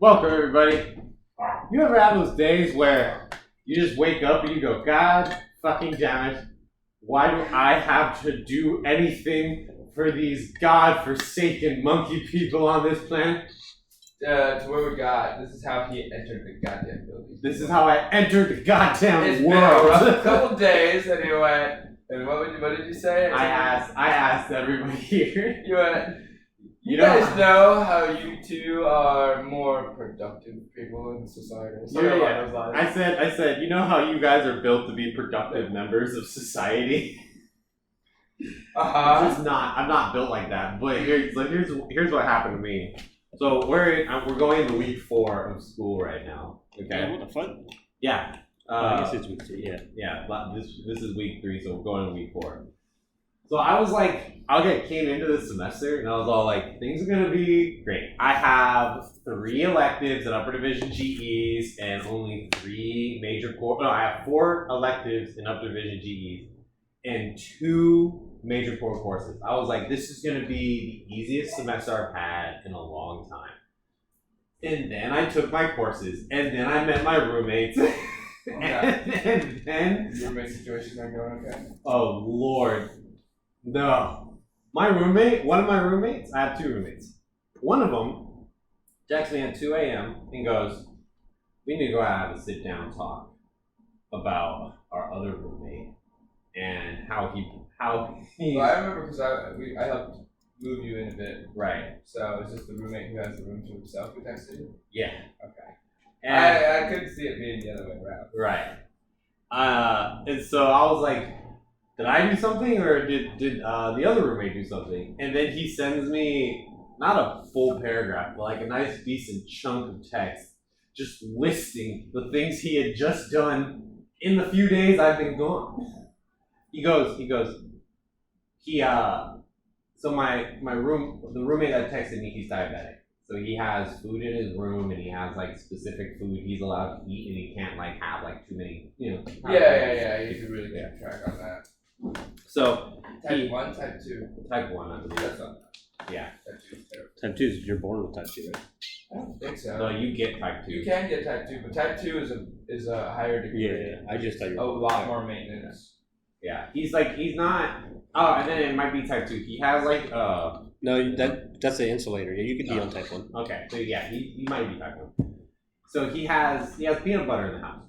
Welcome, everybody. You ever have those days where you just wake up and you go, God fucking damn it, why do I have to do anything for these God-forsaken monkey people on this planet? To where we got, this is how he entered the goddamn building. This is how I entered the goddamn It's world. been a rough couple days, and he went, and what did you say? I asked everybody here. You went, you know- guys know how you two are more productive people in society. Something along those lines. I said, you know how you guys are built to be productive members of society? I'm not built like that. But here's what happened to me. So we're going into week 4 of school right now. Okay. Yeah, what the fuck? Yeah. I guess it's week 2. Yeah. Yeah. But this is week 3, so we're going to week 4. So I was like, came into this semester and I was all like, things are gonna be great. I have 3 electives in upper division GEs and only 3 major core. No, I have 4 electives in upper division GEs and 2 major core courses. I was like, this is gonna be the easiest semester I've had in a long time. And then I took my courses, and then I met my roommates. And then Roommate situation not going okay. oh Lord. No. One of my roommates, I have 2 roommates. One of them texts me at 2 a.m. and goes, we need to go out and have a sit down talk about our other roommate and how he Well, I remember because I helped move you in a bit. right. So it's just the roommate who has the room to himself who texted you? Yeah. Okay. And I could see it being the other way around. right. And so I was like, did I do something or did the other roommate do something? And then he sends me not a full paragraph, but like a nice decent chunk of text just listing the things he had just done in the few days I've been gone. So the roommate that texted me, he's diabetic. So he has food in his room and he has like specific food he's allowed to eat and he can't like have like too many, Yeah. You should really get track on that. So Type 1, type 2. Type 1, I believe. That's not Yeah. Type 2 is terrible. Type 2 is you're born with type 2, right? I don't think so. No, you get type 2. You can get type 2, but type 2 is a higher degree. Yeah, I just thought you A were lot more maintenance. Yeah. He's not. Oh, and then it might be type 2. He has like No, that's the insulator. Yeah, you could be on type 1. Okay, so yeah, he might be type 1. So he has peanut butter in the house,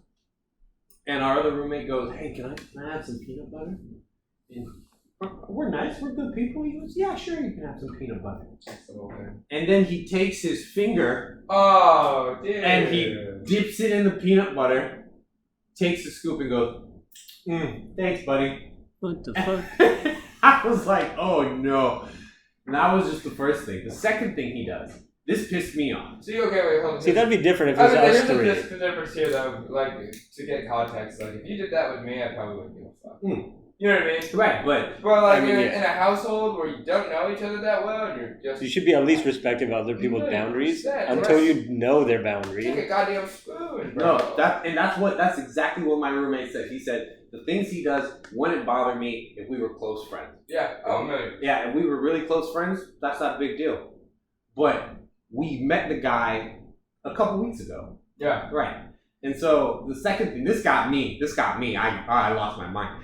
and our other roommate goes, "Hey, can I have some peanut butter?" And we're nice, we're good people. He goes, "Yeah, sure, you can have some peanut butter." And then he takes his finger Oh, dude. and he dips it in the peanut butter, takes a scoop, and goes, "Thanks, buddy." What the fuck? I was like, "Oh no." And that was just the first thing. The second thing he does, this pissed me off. See, okay, wait, hold on. See, that'd be different if it was There's us 3. the difference here, though. Like, to get context, like, if you did that with me, I probably wouldn't give a fuck. You know what I mean? Right, but like, I mean, in a household where you don't know each other that well, and you're just... You should be at least respective of other people's 100%, boundaries right. until you know their Take boundary. a goddamn spoon, bro. no, that's exactly what my roommate said. He said the things he does wouldn't bother me if we were close friends. Yeah, oh, man. Yeah, if we were really close friends, that's not a big deal. But we met the guy a couple weeks ago. Yeah. Right. And so the second thing, this got me. I lost my mind.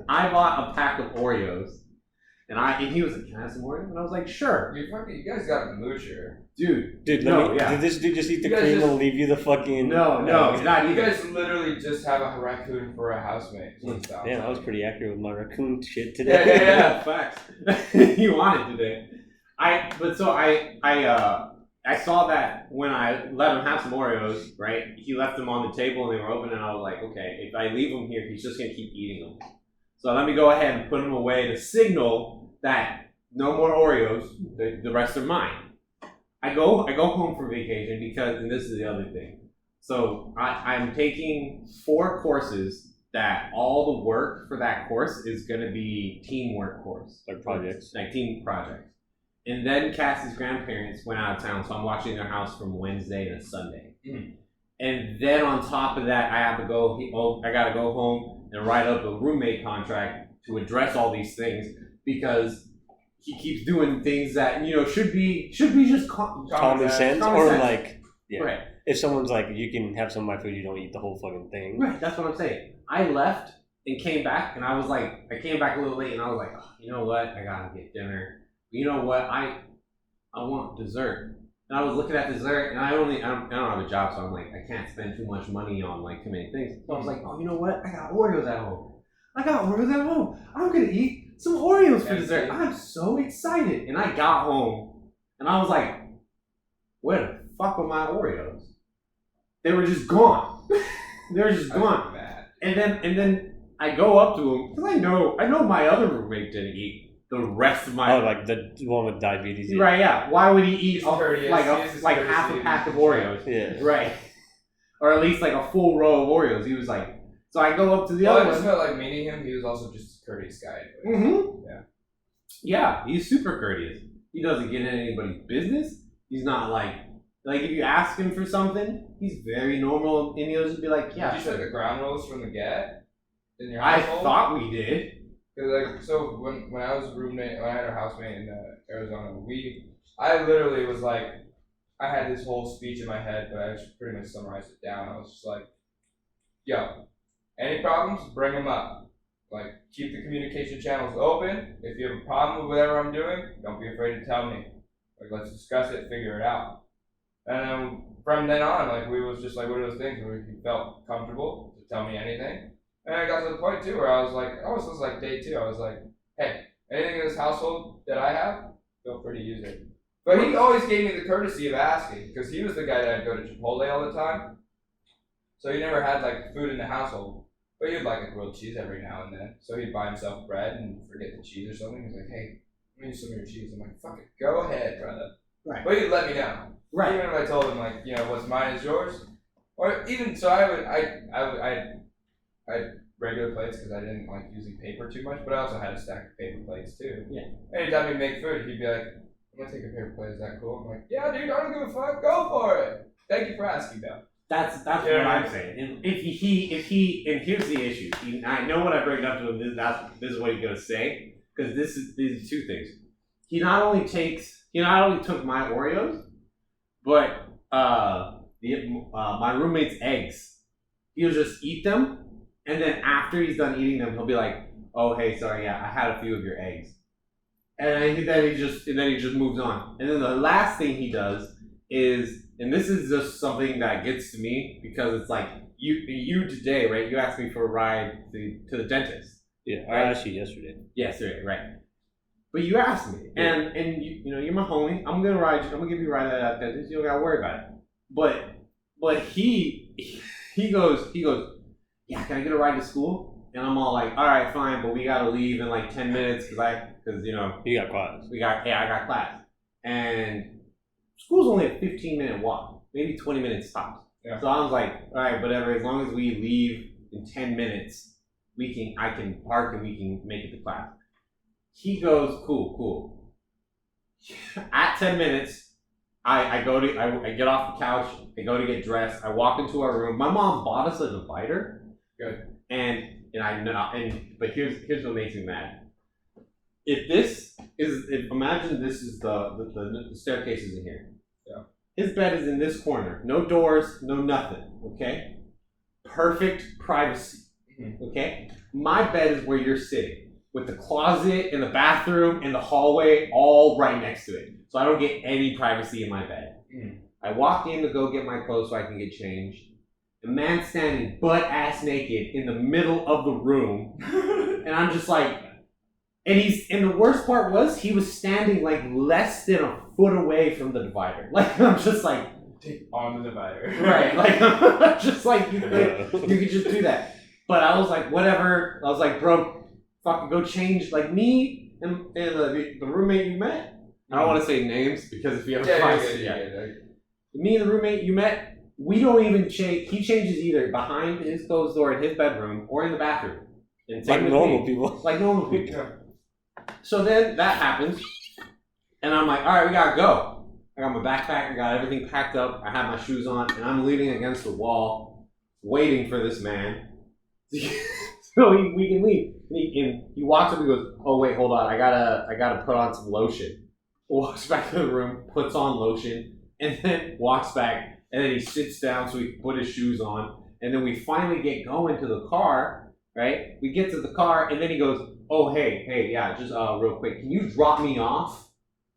I bought a pack of Oreos, and he was like, "Can I have some Oreos?" And I was like, "Sure." You guys got a moocher. Dude, Dude, did this dude just eat the You guys cream just- and leave you the fucking... No, not You even. guys literally just have a raccoon for a housemate. Damn, I was pretty accurate with my raccoon shit today. Yeah. Facts. You want it today. I saw that when I let him have some Oreos, right? He left them on the table and they were open, and I was like, okay, if I leave them here, he's just gonna keep eating them. So let me go ahead and put them away to signal that no more Oreos. The rest are mine. I go home from vacation because, and this is the other thing. So I'm taking 4 courses that all the work for that course is going to be teamwork course. Like projects. Like team projects. And then Cassie's grandparents went out of town, so I'm watching their house from Wednesday to Sunday. And then on top of that, I gotta go home and write up a roommate contract to address all these things because he keeps doing things that should be just Common sense, or like Yeah. Right. If someone's like, you can have some of my food, you don't eat the whole fucking thing. Right. That's what I'm saying. I left and came back, and I was like, I came back a little late, and I was like, oh, you know what? I gotta get dinner. You know what? I want dessert. And I was looking at dessert, and I don't have a job, so I'm like, I can't spend too much money on like too many things. So I was like, oh, you know what? I got Oreos at home. I'm gonna eat some Oreos for dessert. I'm so excited. And I got home, and I was like, where the fuck are my Oreos? They were just gone. They were just gone. And then I go up to him because I know my other roommate didn't eat the rest of my. Oh, like the one with diabetes. Yeah. Right? Yeah. Why would he eat Courteous. like half a pack of Oreos? Yeah. Right. Or at least like a full row of Oreos. He was like, so I go up to the I other just one. felt like meeting him. He was also just a courteous guy. Mm-hmm. Yeah. Yeah, he's super courteous. He doesn't get in anybody's business. He's not like if you ask him for something, he's very normal, and he'll just be like, yeah. Did you take the ground rules from the get in your I household? thought we did. Cause so when I was when I had our housemate in Arizona, I literally was like, I had this whole speech in my head, but I just pretty much summarized it down. I was just like, yo, any problems, bring them up. Like, keep the communication channels open. If you have a problem with whatever I'm doing, don't be afraid to tell me. Like, let's discuss it, figure it out. And then from then on, like, we was just like one of those things where he felt comfortable to tell me anything. And I got to the point too where I was like day 2. I was like, hey, anything in this household that I have, feel free to use it. But he always gave me the courtesy of asking, because he was the guy that I'd go to Chipotle all the time. So he never had like food in the household. But he'd like a grilled cheese every now and then. So he'd buy himself bread and forget the cheese or something. He's like, hey, let me use some of your cheese. I'm like, fuck it, go ahead, brother. Right. But he'd let me know. Right. Even if I told him like, you know, what's mine is yours. Or even so, I regular plates because I didn't like using paper too much. But I also had a stack of paper plates too. Yeah. Anytime he'd make food, he'd be like, I'm gonna take a paper plate. Is that cool? I'm like, yeah, dude, I don't give a fuck. Go for it. Thank you for asking, though. That's Yeah. what I'm saying. And if he and here's the issue. I know when I bring it up to him, this is what he's gonna say, because these are two things. He not only took my Oreos, but my roommate's eggs. He'll just eat them, and then after he's done eating them, he'll be like, "Oh, hey, sorry, yeah, I had a few of your eggs," and then he just moves on. And then the last thing he does is. And this is just something that gets to me because it's like you today, right? You asked me for a ride to the dentist. Yeah, I asked you yesterday. Yesterday, right? But you asked me, and you know you're my homie. I'm gonna ride you. I'm gonna give you a ride to that dentist. You don't gotta worry about it. But he goes, yeah. Can I get a ride to school? And I'm all like, all right, fine, but we gotta leave in like 10 minutes because you know You got class. I got class and. School's only a 15-minute walk, maybe 20 minutes tops. Yeah. So I was like, all right, whatever. As long as we leave in 10 minutes, I can park and we can make it to class. He goes, cool. At 10 minutes, I get off the couch. I go to get dressed. I walk into our room. My mom bought us a divider. Good. But here's what makes me mad. Imagine this is the staircase is in here. Yeah. His bed is in this corner. No doors, no nothing. Okay? Perfect privacy. Mm-hmm. Okay? My bed is where you're sitting, with the closet and the bathroom and the hallway all right next to it. So I don't get any privacy in my bed. Mm-hmm. I walk in to go get my clothes so I can get changed. A man standing butt ass naked in the middle of the room. And I'm just like, and the worst part was he was standing like less than a foot away from the divider. Like I'm just like on the divider. Right. Like just like you could just do that. But I was like, whatever. I was like, bro, fucking go change. Like me and the roommate you met. I don't want to say names because if you ever find me and the roommate you met, we don't even change. He changes either behind his closed door in his bedroom or in the bathroom. And Like normal people. Like normal people. So then that happens, and I'm like, all right, we gotta go. I got my backpack, I got everything packed up, I have my shoes on, and I'm leaning against the wall, waiting for this man. So we can leave. And he walks up and goes, oh wait, hold on, I gotta put on some lotion. Walks back to the room, puts on lotion, and then walks back, and then he sits down so he can put his shoes on, and then we finally get going to the car, right? We get to the car, and then he goes, oh, hey, yeah, just real quick, can you drop me off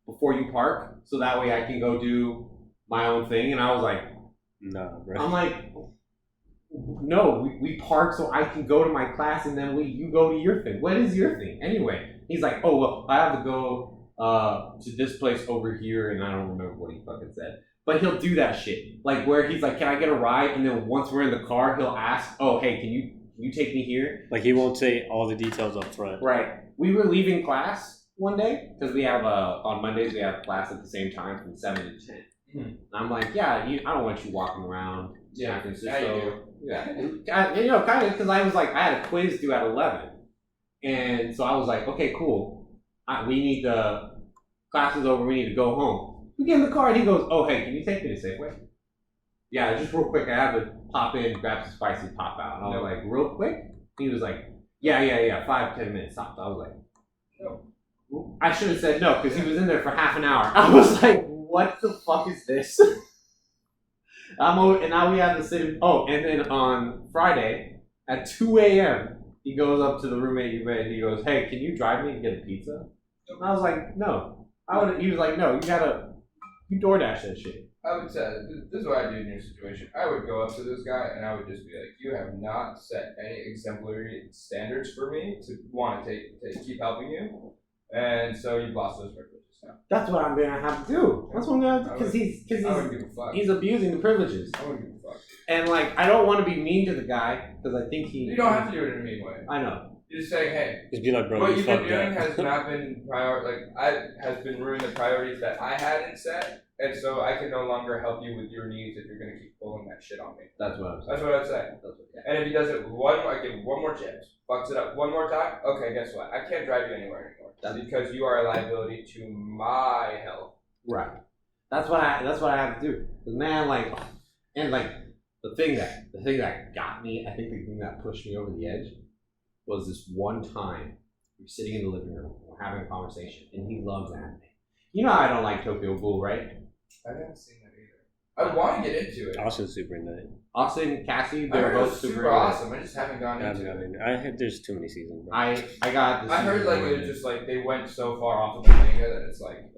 before you park so that way I can go do my own thing? And I was like, No, bro. I'm like, no, we park so I can go to my class and then you go to your thing. What is your thing? Anyway, he's like, oh, well, I have to go to this place over here, and I don't remember what he fucking said. But he'll do that shit. Like, where he's like, can I get a ride? And then once we're in the car, he'll ask, oh, hey, can you take me here? Like, he won't say all the details up front. Right. We were leaving class one day, because we have, on Mondays, we have class at the same time from 7 to 10. And I'm like, yeah, I don't want you walking around San Francisco. Yeah, kind of, because I was like, I had a quiz due at 11, and so I was like, okay, cool. We need class is over. We need to go home. We get in the car, and he goes, oh, hey, can you take me to Safeway? Yeah, just real quick. I have to pop in, grab some spicy, pop out. And I was like, real quick? He was like, yeah, 5-10 minutes tops. I was like, no. I should have said no, because he was in there for half an hour. I was like, what the fuck is this? I'm over, and now we have to sit. Oh, and then on Friday at 2 a.m., he goes up to the roommate and he goes, "Hey, can you drive me and get a pizza?" And I was like, "No." He was like, "No, you DoorDash that shit." I would say this is what I do in your situation. I would go up to this guy and I would just be like, "You have not set any exemplary standards for me to want to keep helping you, and so you've lost those privileges now." That's what I'm gonna have to do. That's what I'm gonna have to because I wouldn't give a fuck. he's abusing the privileges. I wouldn't give a fuck. And like, I don't want to be mean to the guy because I think You don't have to do it in a mean way. I know. You just say, "Hey, Just be like, bro, what you you've been fucked doing up. has not been has been ruining the priorities that I hadn't set, and so I can no longer help you with your needs if you're gonna keep pulling that shit on me." That's what I'm saying. That's what I'd say. And if he does it I give him one more chance, fucks it up one more time. Okay, guess what? I can't drive you anywhere anymore. That's because you are a liability to my health. Right. That's what I have to do. Cause man, like, and like the thing that got me, I think the thing that pushed me over the edge was this one time we were sitting in the living room, we're having a conversation, and he loves anime. You know I don't like Tokyo Ghoul, right? I haven't seen that either. I want to get into it. Austin's super into it. Austin, Cassie, I they're heard it both was super super awesome. I just haven't gone into it. There's too many seasons. Bro. I got this. I heard like it was just like they went so far off of the manga that it's like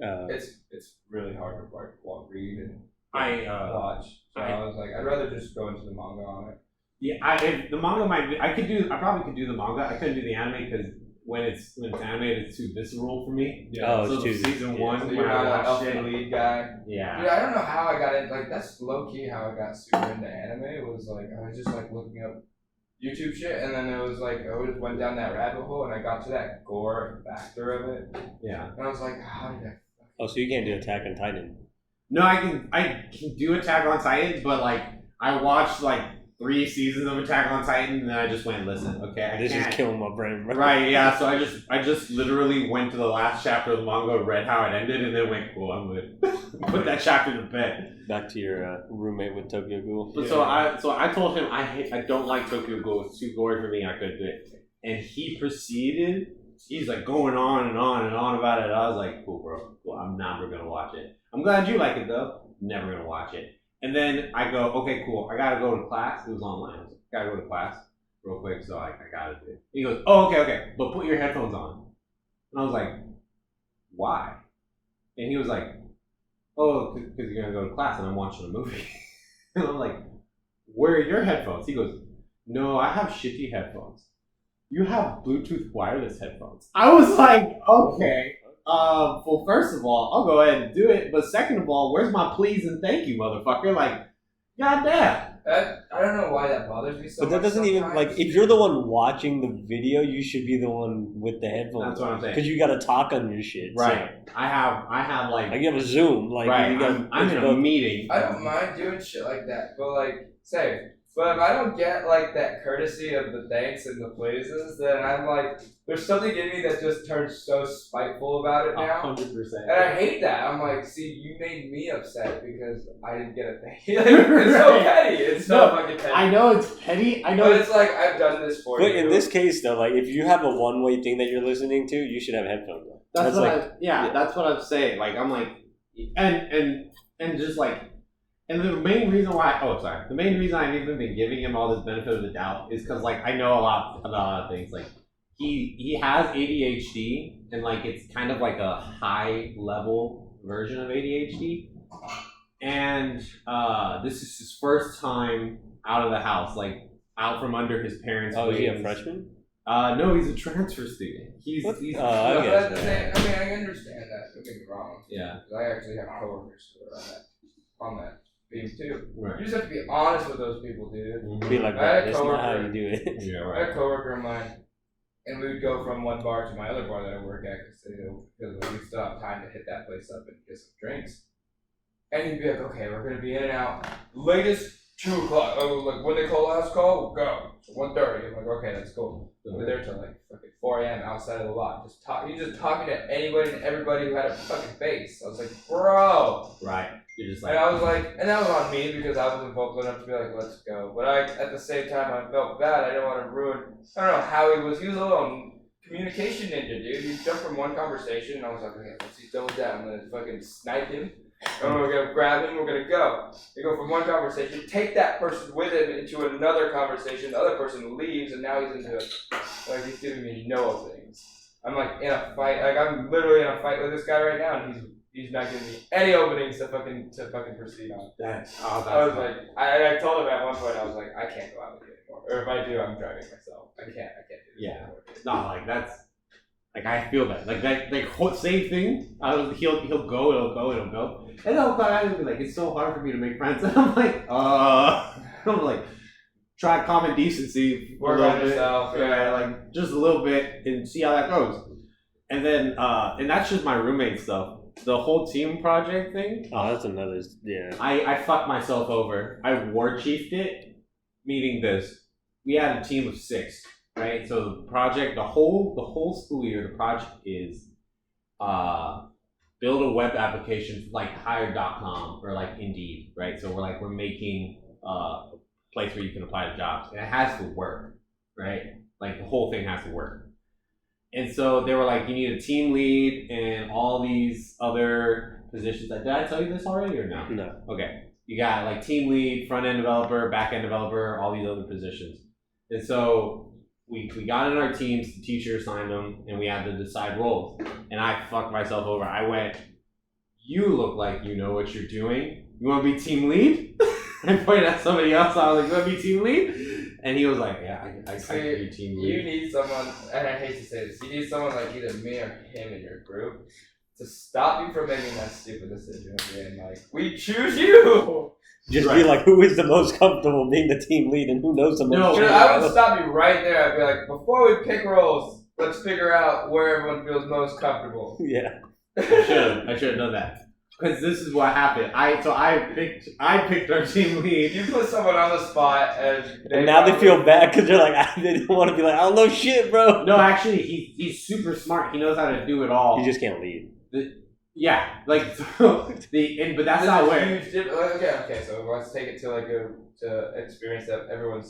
it's really hard to like read and watch. So I was like, I'd rather just go into the manga on it. Yeah, the manga might be. I probably could do the manga. I couldn't do the anime because when it's animated, it's too visceral for me. Yeah. Oh, so it's too season Yeah, one. so when you're I not an watched elfin it, lead guy. yeah. Dude, I don't know how I got in. Like that's low key how I got super into anime. It was like I was just like looking up YouTube shit, and then it was like I just went down that rabbit hole, and I got to that gore factor of it, Yeah. and I was like, how did I? Oh, so you can't do Attack on Titan. No, I can do Attack on Titan, but like I watched like 3 seasons of Attack on Titan, and then I just went, listen, okay, This is can't. killing my brain, bro. Right, yeah. So I just literally went to the last chapter of the manga, read how it ended, and then went, cool, I'm good. Put that chapter to bed. Back to your roommate with Tokyo Ghoul. But so I told him I don't like Tokyo Ghoul. It's too gory for me. I couldn't do it. And he proceeded. He's like going on and on and on about it. I was like, cool, bro. Cool. I'm never gonna watch it. I'm glad you like it though. Never gonna watch it. And then I go, okay, cool. I gotta go to class. It was online. I was like, gotta go to class real quick. So I gotta do it. He goes, oh, okay. But put your headphones on. And I was like, why? And he was like, oh, because you're gonna go to class and I'm watching a movie. And I'm like, where are your headphones? He goes, no, I have shitty headphones. You have Bluetooth wireless headphones. I was like, okay. Well, first of all, I'll go ahead and do it. But second of all, where's my please and thank you, motherfucker? Like, goddamn. I don't know why that bothers me so But much. that doesn't even, sometimes. like, if you're the one watching the video, you should be the one with the headphones. That's what I'm saying. Because you gotta talk on your shit. Right. I have like, Like, you have a Zoom. Like, right. you gotta, I'm in a meeting. I don't mind doing shit like that, but like, but if I don't get like that courtesy of the thanks and the praises, then I'm like, there's something in me that just turns so spiteful about it now. 100%. And I hate that. I'm like, see, you made me upset because I didn't get a thank you. It's so petty. It's so fucking petty. I know it's petty. I know But it's like, I've done this for you. But in this case, though, like, if you have a one-way thing that you're listening to, you should have headphones on. that's what I'm saying. Like, I'm like, and just like, And the main reason why, the main reason I've even been giving him all this benefit of the doubt is because like I know a lot of things. Like he has ADHD, and like it's kind of like a high level version of ADHD. And this is his first time out of the house, like out from under his parents' Oh, is he a wings. freshman? No, he's a transfer student. He's I But guess. at the same, I mean, I understand that. Don't get me wrong. yeah, 'Cause I actually have coworkers who are on that beam too. right. You just have to be honest with those people, dude. Be like, I had a bro, that's not how coworker- you do it. Yeah, I had right. a coworker of mine, and we would go from one bar to my other bar that I work at because we still have time to hit that place up and get some drinks. And he'd be like, "Okay, we're gonna be in and out. Latest 2:00. Oh, like when they call last call, we'll go. So 1:30. I'm like, "Okay, that's cool." We're there till like fucking 4 a.m. outside of the lot. He's just talking to anybody and everybody who had a fucking face. I was like, "Bro." Right. You're just like, And I was like, and that was on me because I wasn't vocal enough to be like, let's go. But at the same time, I felt bad. I didn't want to ruin. I don't know how he was. He was a little communication ninja, dude. He jumped from one conversation, and I was like, okay, let's see, double down. I'm gonna fucking snipe him. And we're gonna grab him. We're gonna go. They go from one conversation, take that person with him into another conversation. The other person leaves, and now he's into it. Like he's giving me no openings. I'm like in a fight. Like I'm literally in a fight with this guy right now, and he's not giving me any openings to fucking proceed on. that's I was like, I told him at one point, I was like, I can't go out with you anymore. Or if I do, I'm driving myself. I can't do this Yeah. anymore. no, like that's like I feel that like same thing. He'll go, it'll go, and then I'll be like, it's so hard for me to make friends. And I'm like, I'm like, try common decency, a Work little on bit. yourself. Yeah, like just a little bit and see how that goes. And then and that's just my roommate stuff. The whole team project thing, Oh, that's another. Yeah. I fucked myself over. I war chiefed it, meaning this. We had a team of 6, right? So the project, the whole school year, the project is build a web application for like Hire.com or like Indeed, right? So we're making a place where you can apply to jobs, and it has to work, right? Like the whole thing has to work. And so they were like, you need a team lead and all these other positions. Did I tell you this already or no? No. Okay. You got like team lead, front end developer, back end developer, all these other positions. And so we got in our teams, the teacher assigned them, and we had to decide roles. And I fucked myself over. I went, you look like you know what you're doing. You want to be team lead? I pointed at somebody else. I was like, you want to be team lead? And he was like, yeah, I can be team You lead. need someone, and I hate to say this, you need someone like either me or him in your group to stop you from making that stupid decision of being like, we choose you! Just Right. be like, who is the most comfortable being the team lead, and who knows the most? No, You know, I would stop you right there. I'd be like, before we pick roles, let's figure out where everyone feels most comfortable. Yeah. I should have done that. Because this is what happened. I picked our team lead. You put someone on the spot, And now they feel bad because they're like, they didn't want to be like, I don't know shit, bro. No, actually, he's super smart. He knows how to do it all. You just can't lead. Yeah, like but that's not where. Okay. So let's take it to like to experience that everyone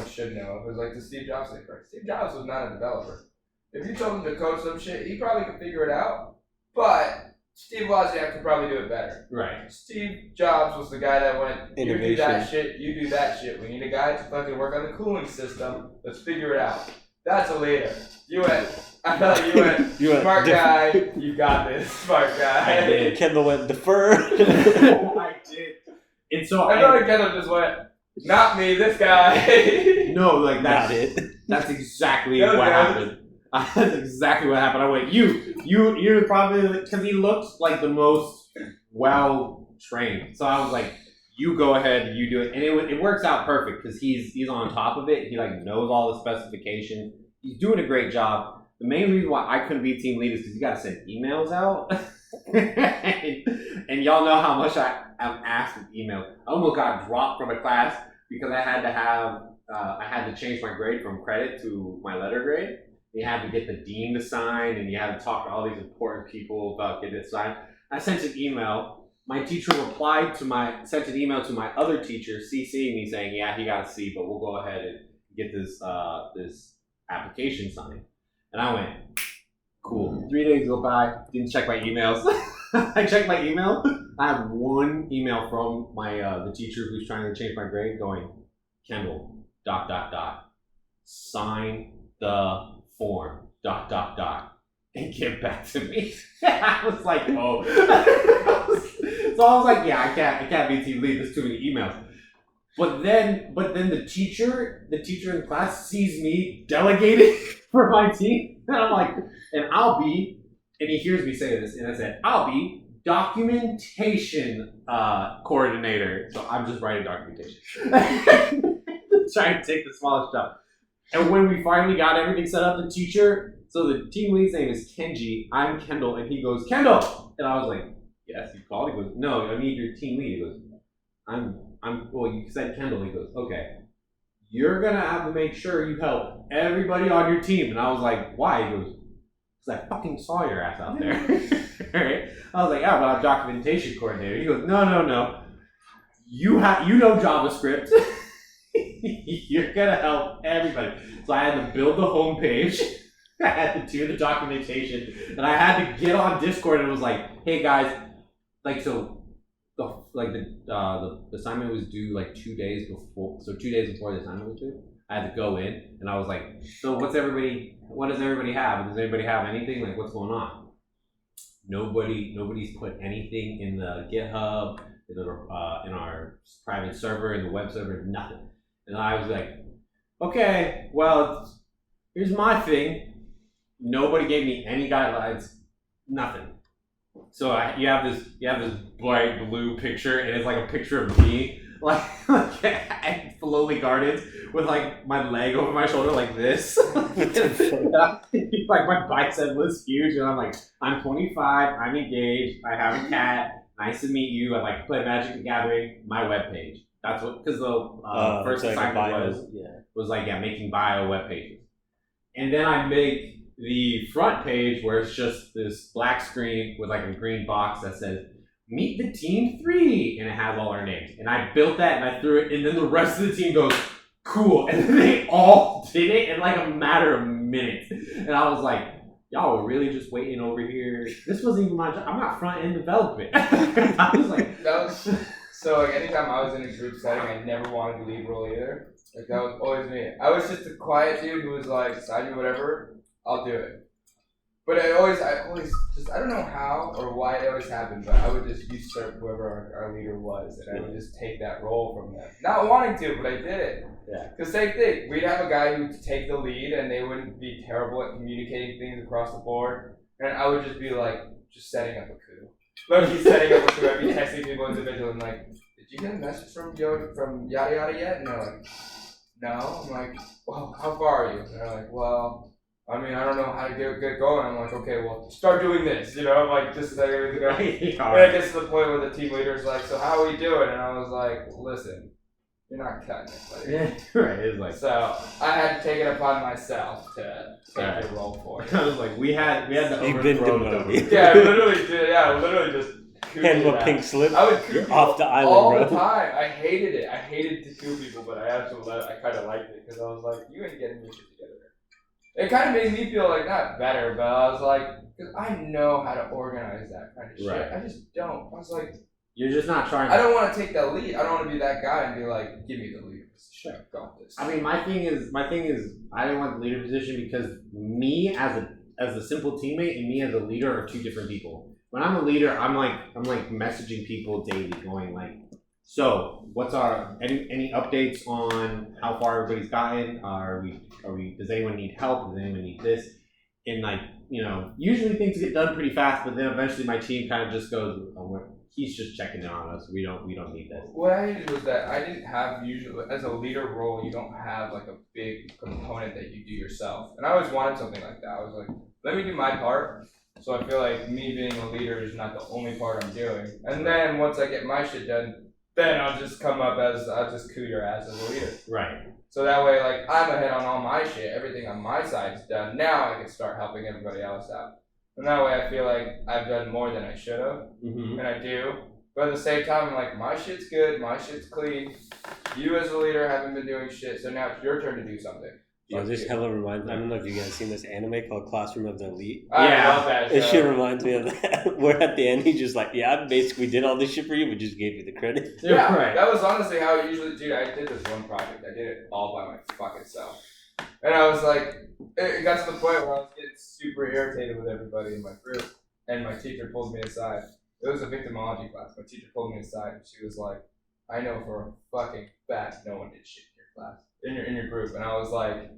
should know. It was like the Steve Jobs thing, right? Steve Jobs was not a developer. If you told him to code some shit, he probably could figure it out. But Steve Wozniak could probably do it better. Right. Steve Jobs was the guy that went, you do Innovation. that shit, you do that shit. We need a guy to fucking work on the cooling system. Let's figure it out. That's a leader. You went, I felt like you went, You went smart different. guy, you got this, smart guy. I did. Kendall went defer. I did. And so I felt like Kendall just went, not me, this guy. no, like Not that's it. that's exactly Yeah, what yeah. happened. That's exactly what happened. I went, you're probably because he looked like the most well trained. So I was like, you go ahead, you do it, and it works out perfect because he's on top of it. He like knows all the specifications. He's doing a great job. The main reason why I couldn't be team lead is because you got to send emails out, and y'all know how much I'm asked with emails. I almost got dropped from a class because I had to change my grade from credit to my letter grade. You had to get the dean to sign, and you had to talk to all these important people about getting it signed. I sent an email. My teacher sent an email to my other teacher, CCing me saying, "Yeah, he got a C, but we'll go ahead and get this application signed." And I went, "Cool." 3 days go by, didn't check my emails. I checked my email. I have one email from my the teacher who's trying to change my grade going, Kendall, ... sign the form, ... and get back to me. I was like, oh. So I was like, yeah, I can't be team lead. There's too many emails. But then the teacher in class sees me delegating for my team, and I'm like, and he hears me say this, and I said, I'll be documentation coordinator. So I'm just writing documentation, trying to take the smallest stuff. And when we finally got everything set up, the teacher, so the team lead's name is Kenji, I'm Kendall, and he goes, Kendall, and I was like, yes, you called. He goes, no, I need your team lead. He goes, well, you said Kendall. He goes, okay, you're gonna have to make sure you help everybody on your team. And I was like, why? He goes, because I fucking saw your ass out there. Right? I was like, yeah, but I'm documentation coordinator. He goes, no. You know JavaScript. You're gonna help everybody. So I had to build the homepage. I had to do the documentation, and I had to get on Discord and it was like, hey guys, like the assignment was due like 2 days before. So 2 days before the assignment was due, I had to go in and I was like, so what does everybody have? Does anybody have anything? Like, what's going on? Nobody's put anything in the GitHub, in our private server, in the web server, nothing. And I was like, okay, well, here's my thing. Nobody gave me any guidelines, nothing. So you have this bright blue picture, and it's like a picture of me, like at Lowly Gardens, with like my leg over my shoulder like this. Like my bicep was huge, and I'm like, I'm 25, I'm engaged, I have a cat. Nice to meet you. I like to play Magic the Gathering. My webpage. That's what, because the first assignment was like, making bio web pages. And then I make the front page where it's just this black screen with like a green box that says, meet the team 3, and it has all our names. And I built that and I threw it, and then the rest of the team goes, cool. And then they all did it in like a matter of minutes. And I was like, y'all were really just waiting over here. This wasn't even my job. I'm not front end development. I was like, so like anytime I was in a group setting, I never wanted to lead role either. Like that was always me. I was just a quiet dude who was like, sign me whatever, I'll do it. But I always just, I don't know how or why it always happened, but I would just usurp whoever our leader was, and I would just take that role from them. Not wanting to, but I did it. Yeah. The same thing. We'd have a guy who would take the lead, and they wouldn't be terrible at communicating things across the board, and I would just be like, just setting up a coup. But he's setting up a coup. I'd be texting people individually, and like, did you get a message from yada yada yet? And they're like, no. I'm like, well, how far are you? And they're like, well, I mean, I don't know how to get going. I'm like, okay, well, start doing this, I'm like, just like, and it gets to the point where the team leader's like, so how are we doing? And I was like, listen, you're not cutting it, buddy. Yeah, right. It was like, so I had to take it upon myself to take the role for it. I was like, we had to You've been overthrow demoted. Yeah, I literally did. Yeah, I literally just. Hand a pink slip. I would coup off the island, all bro. the time. I hated it. I hated to coup people, but I kind of liked it because I was like, you ain't getting me shit together. It kind of made me feel like not better, but I was like, because I know how to organize that kind of shit. Right. I just don't. I was like, you're just not trying. I don't want to take that lead. I don't want to be that guy and be like, give me the lead. Sure, got this. I mean, my thing is, I didn't want the leader position because me as a simple teammate and me as a leader are two different people. When I'm a leader, I'm like messaging people daily, going like, so what's any updates on how far everybody's gotten? Are we? Does anyone need help? Does anyone need this? And like, usually things get done pretty fast, but then eventually my team kind of just goes, he's just checking in on us. We don't need this. What I hated was that I didn't have usually as a leader role. You don't have like a big component that you do yourself, and I always wanted something like that. I was like, let me do my part. So I feel like me being a leader is not the only part I'm doing. And then once I get my shit done, then I'll just I'll just coup your ass as a leader. Right. So that way, like, I'm ahead on all my shit. Everything on my side's done. Now I can start helping everybody else out. And that way I feel like I've done more than I should have. Mm-hmm. And I do. But at the same time, I'm like, my shit's good. My shit's clean. You as a leader haven't been doing shit. So now it's your turn to do something. Yo, Fuck this it. hella reminds. I don't know if you guys seen this anime called Classroom of the Elite. I Yeah. love that It show. shit reminds me of that. Where at the end he's just like, "Yeah, I basically did all this shit for you, but just gave you the credit." Yeah, right. that was honestly how I usually do. I did this one project. I did it all by my fucking self. And I was like, it got to the point where I was getting super irritated with everybody in my group. And my teacher pulled me aside. It was a victimology class. My teacher pulled me aside and she was like, I know for a fucking fact no one did shit in your class, in your group. And I was like,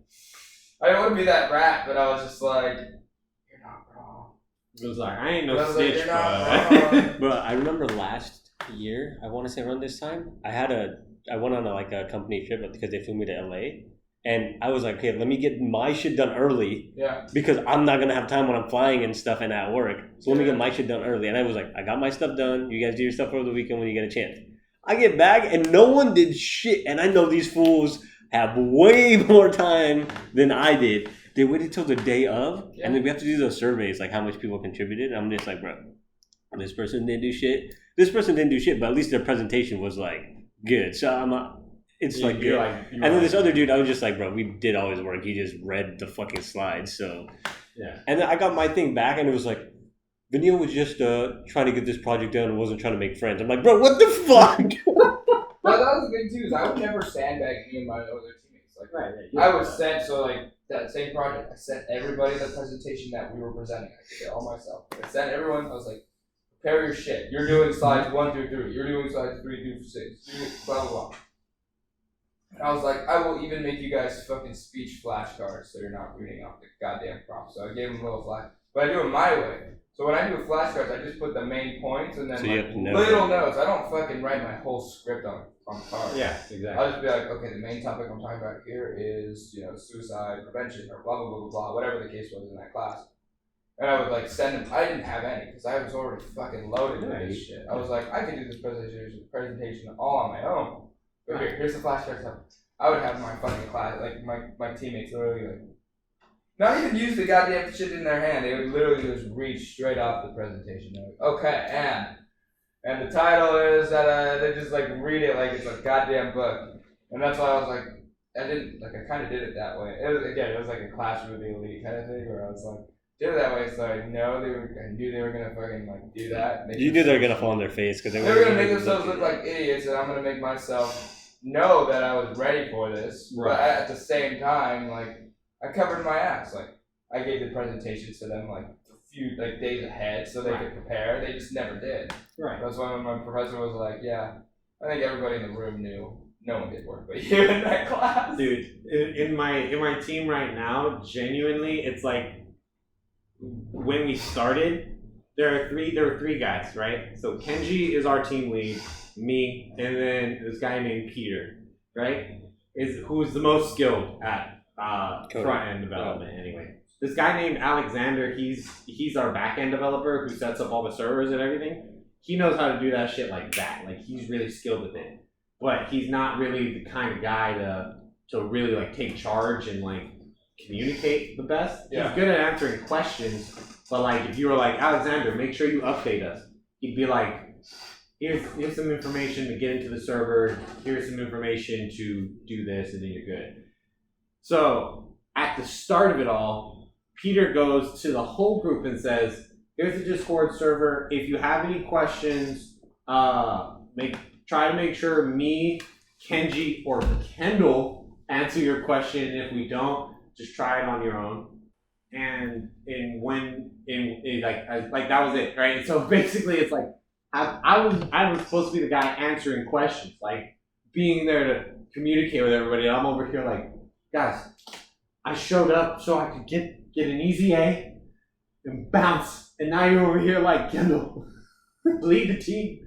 I didn't want to be that rat, but I was just like, you're not wrong. It was like, I ain't I no was like, snitch, you're not but. wrong. But I remember last year, I want to say around this time, I went on a company trip because they flew me to LA, and I was like, okay, let me get my shit done early Yeah. because I'm not gonna have time when I'm flying and stuff and at work. So let me get my shit done early. And I was like, I got my stuff done. You guys do your stuff over the weekend when you get a chance. I get back and no one did shit, and I know these fools have way more time than I did. They waited till the day of, and then we have to do those surveys, like how much people contributed. And I'm just like, bro, this person didn't do shit. This person didn't do shit, but at least their presentation was like good. So I'm not. It's like good. And then this other dude, I was just like, bro, we did all his work. He just read the fucking slides. So Yeah. and then I got my thing back, and it was like, Vanille was just trying to get this project done and wasn't trying to make friends. I'm like, bro, what the fuck? But that was the thing too, is I would never sandbag any of my other teammates. Like, Right. I would send, so like, that same project, I sent everybody the presentation that we were presenting. I did it all myself. I sent everyone, I was like, prepare your shit. You're doing slides 1 through 3. You're doing slides 3 through 6. Blah, blah, blah. And I was like, I will even make you guys fucking speech flashcards so you're not reading off the goddamn prompts. So I gave them a little flash. But I do it my way. So when I do flashcards, I just put the main points and then So you like have to know. little notes. I don't fucking write my whole script on cards. Yeah, exactly. I'll just be like, okay, the main topic I'm talking about here is, suicide prevention or blah, blah, blah, blah, blah, whatever the case was in that class. And I would like send them, I didn't have any because I was already fucking loaded with this shit. I was like, I could do this presentation all on my own. But here's the flashcards. I would have my fucking class, like my teammates literally like, not even use the goddamn shit in their hand. They would literally just read straight off the presentation. They're like, okay, and the title is that they just like read it like it's a goddamn book. And that's why I was like, I kind of did it that way. It was like a Classroom of the Elite kind of thing where I was like, did it that way so I knew they were gonna fucking like do that. You knew they were gonna fall on their face because they were gonna make themselves look like idiots, and I'm gonna make myself know that I was ready for this. Right. But at the same time, like, I covered my ass. Like, I gave the presentations to them like a few like days ahead so they could prepare. They just never did. Right. That's why when my professor was like, "Yeah, I think everybody in the room knew no one did work but you in that class." Dude, in my team right now, genuinely, it's like when we started, there were three guys, right? So Kenji is our team lead, me, and then this guy named Peter, right? Who's the most skilled at front end development anyway. This guy named Alexander, he's our back end developer who sets up all the servers and everything. He knows how to do that shit like that. Like, he's really skilled with it. But he's not really the kind of guy to really like take charge and like communicate the best. Yeah. He's good at answering questions, but like if you were like, Alexander, make sure you update us, he'd be like, here's some information to get into the server, here's some information to do this, and then you're good. So at the start of it all, Peter goes to the whole group and says, here's the Discord server. If you have any questions, try to make sure me, Kenji, or Kendall answer your question. If we don't, just try it on your own. And that was it, right? So basically, it's like I was supposed to be the guy answering questions, like being there to communicate with everybody. I'm over here like, guys, I showed up so I could get an easy A and bounce, and now you're over here like, Kendall, lead the team.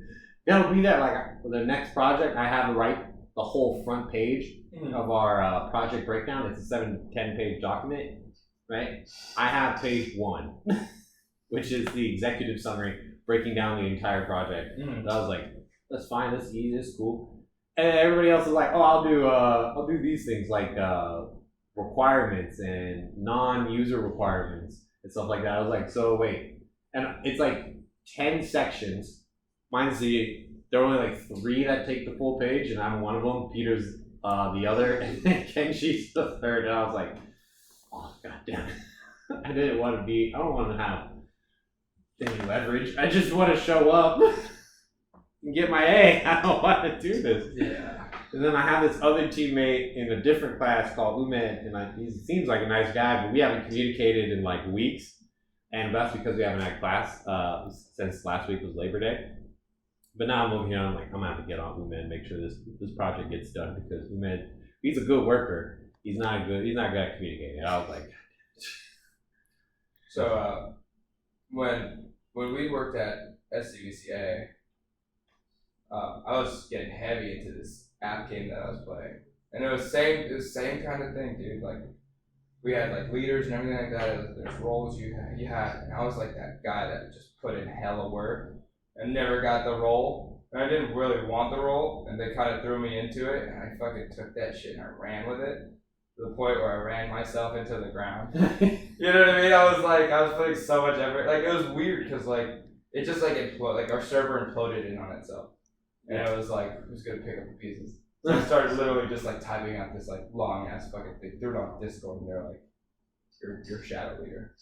Gotta be there. Like, for the next project, I have to write the whole front page of our project breakdown. It's a 7-10 page document, right? I have page 1, which is the executive summary breaking down the entire project. And I was like, that's fine, that's easy, that's cool. And everybody else is like, oh, I'll do these things like requirements and non-user requirements and stuff like that. I was like, so wait, and it's like 10 sections. There are only like 3 that take the full page, and I'm one of them. Peter's the other, and then Kenshi's the third, and I was like, oh god damn it. I didn't want to be. I don't want to have any leverage. I just want to show up and get my A. I don't want to do this. Yeah. And then I have this other teammate in a different class called Umed, and he seems like a nice guy, but we haven't communicated in like weeks. And that's because we haven't had class since last week was Labor Day. But now I'm over here, I'm like, I'm gonna have to get on Umed, make sure this project gets done, because Umed, he's a good worker. He's not good at communicating. I was like, So when we worked at SCVCA, I was getting heavy into this app game that I was playing, and it was the same kind of thing, dude. Like we had like leaders and everything like that. There's roles you had, and I was like that guy that just put in hella work and never got the role. And I didn't really want the role, and they kind of threw me into it, and I fucking took that shit and I ran with it to the point where I ran myself into the ground. You know what I mean? I was putting so much effort. Like it was weird because like it just like imploded. Like our server imploded in on itself, and it was like who's gonna pick up the pieces? So I started literally just like typing out this like long ass fucking thing. Threw it on Discord, and they're like, "You're shadow leader.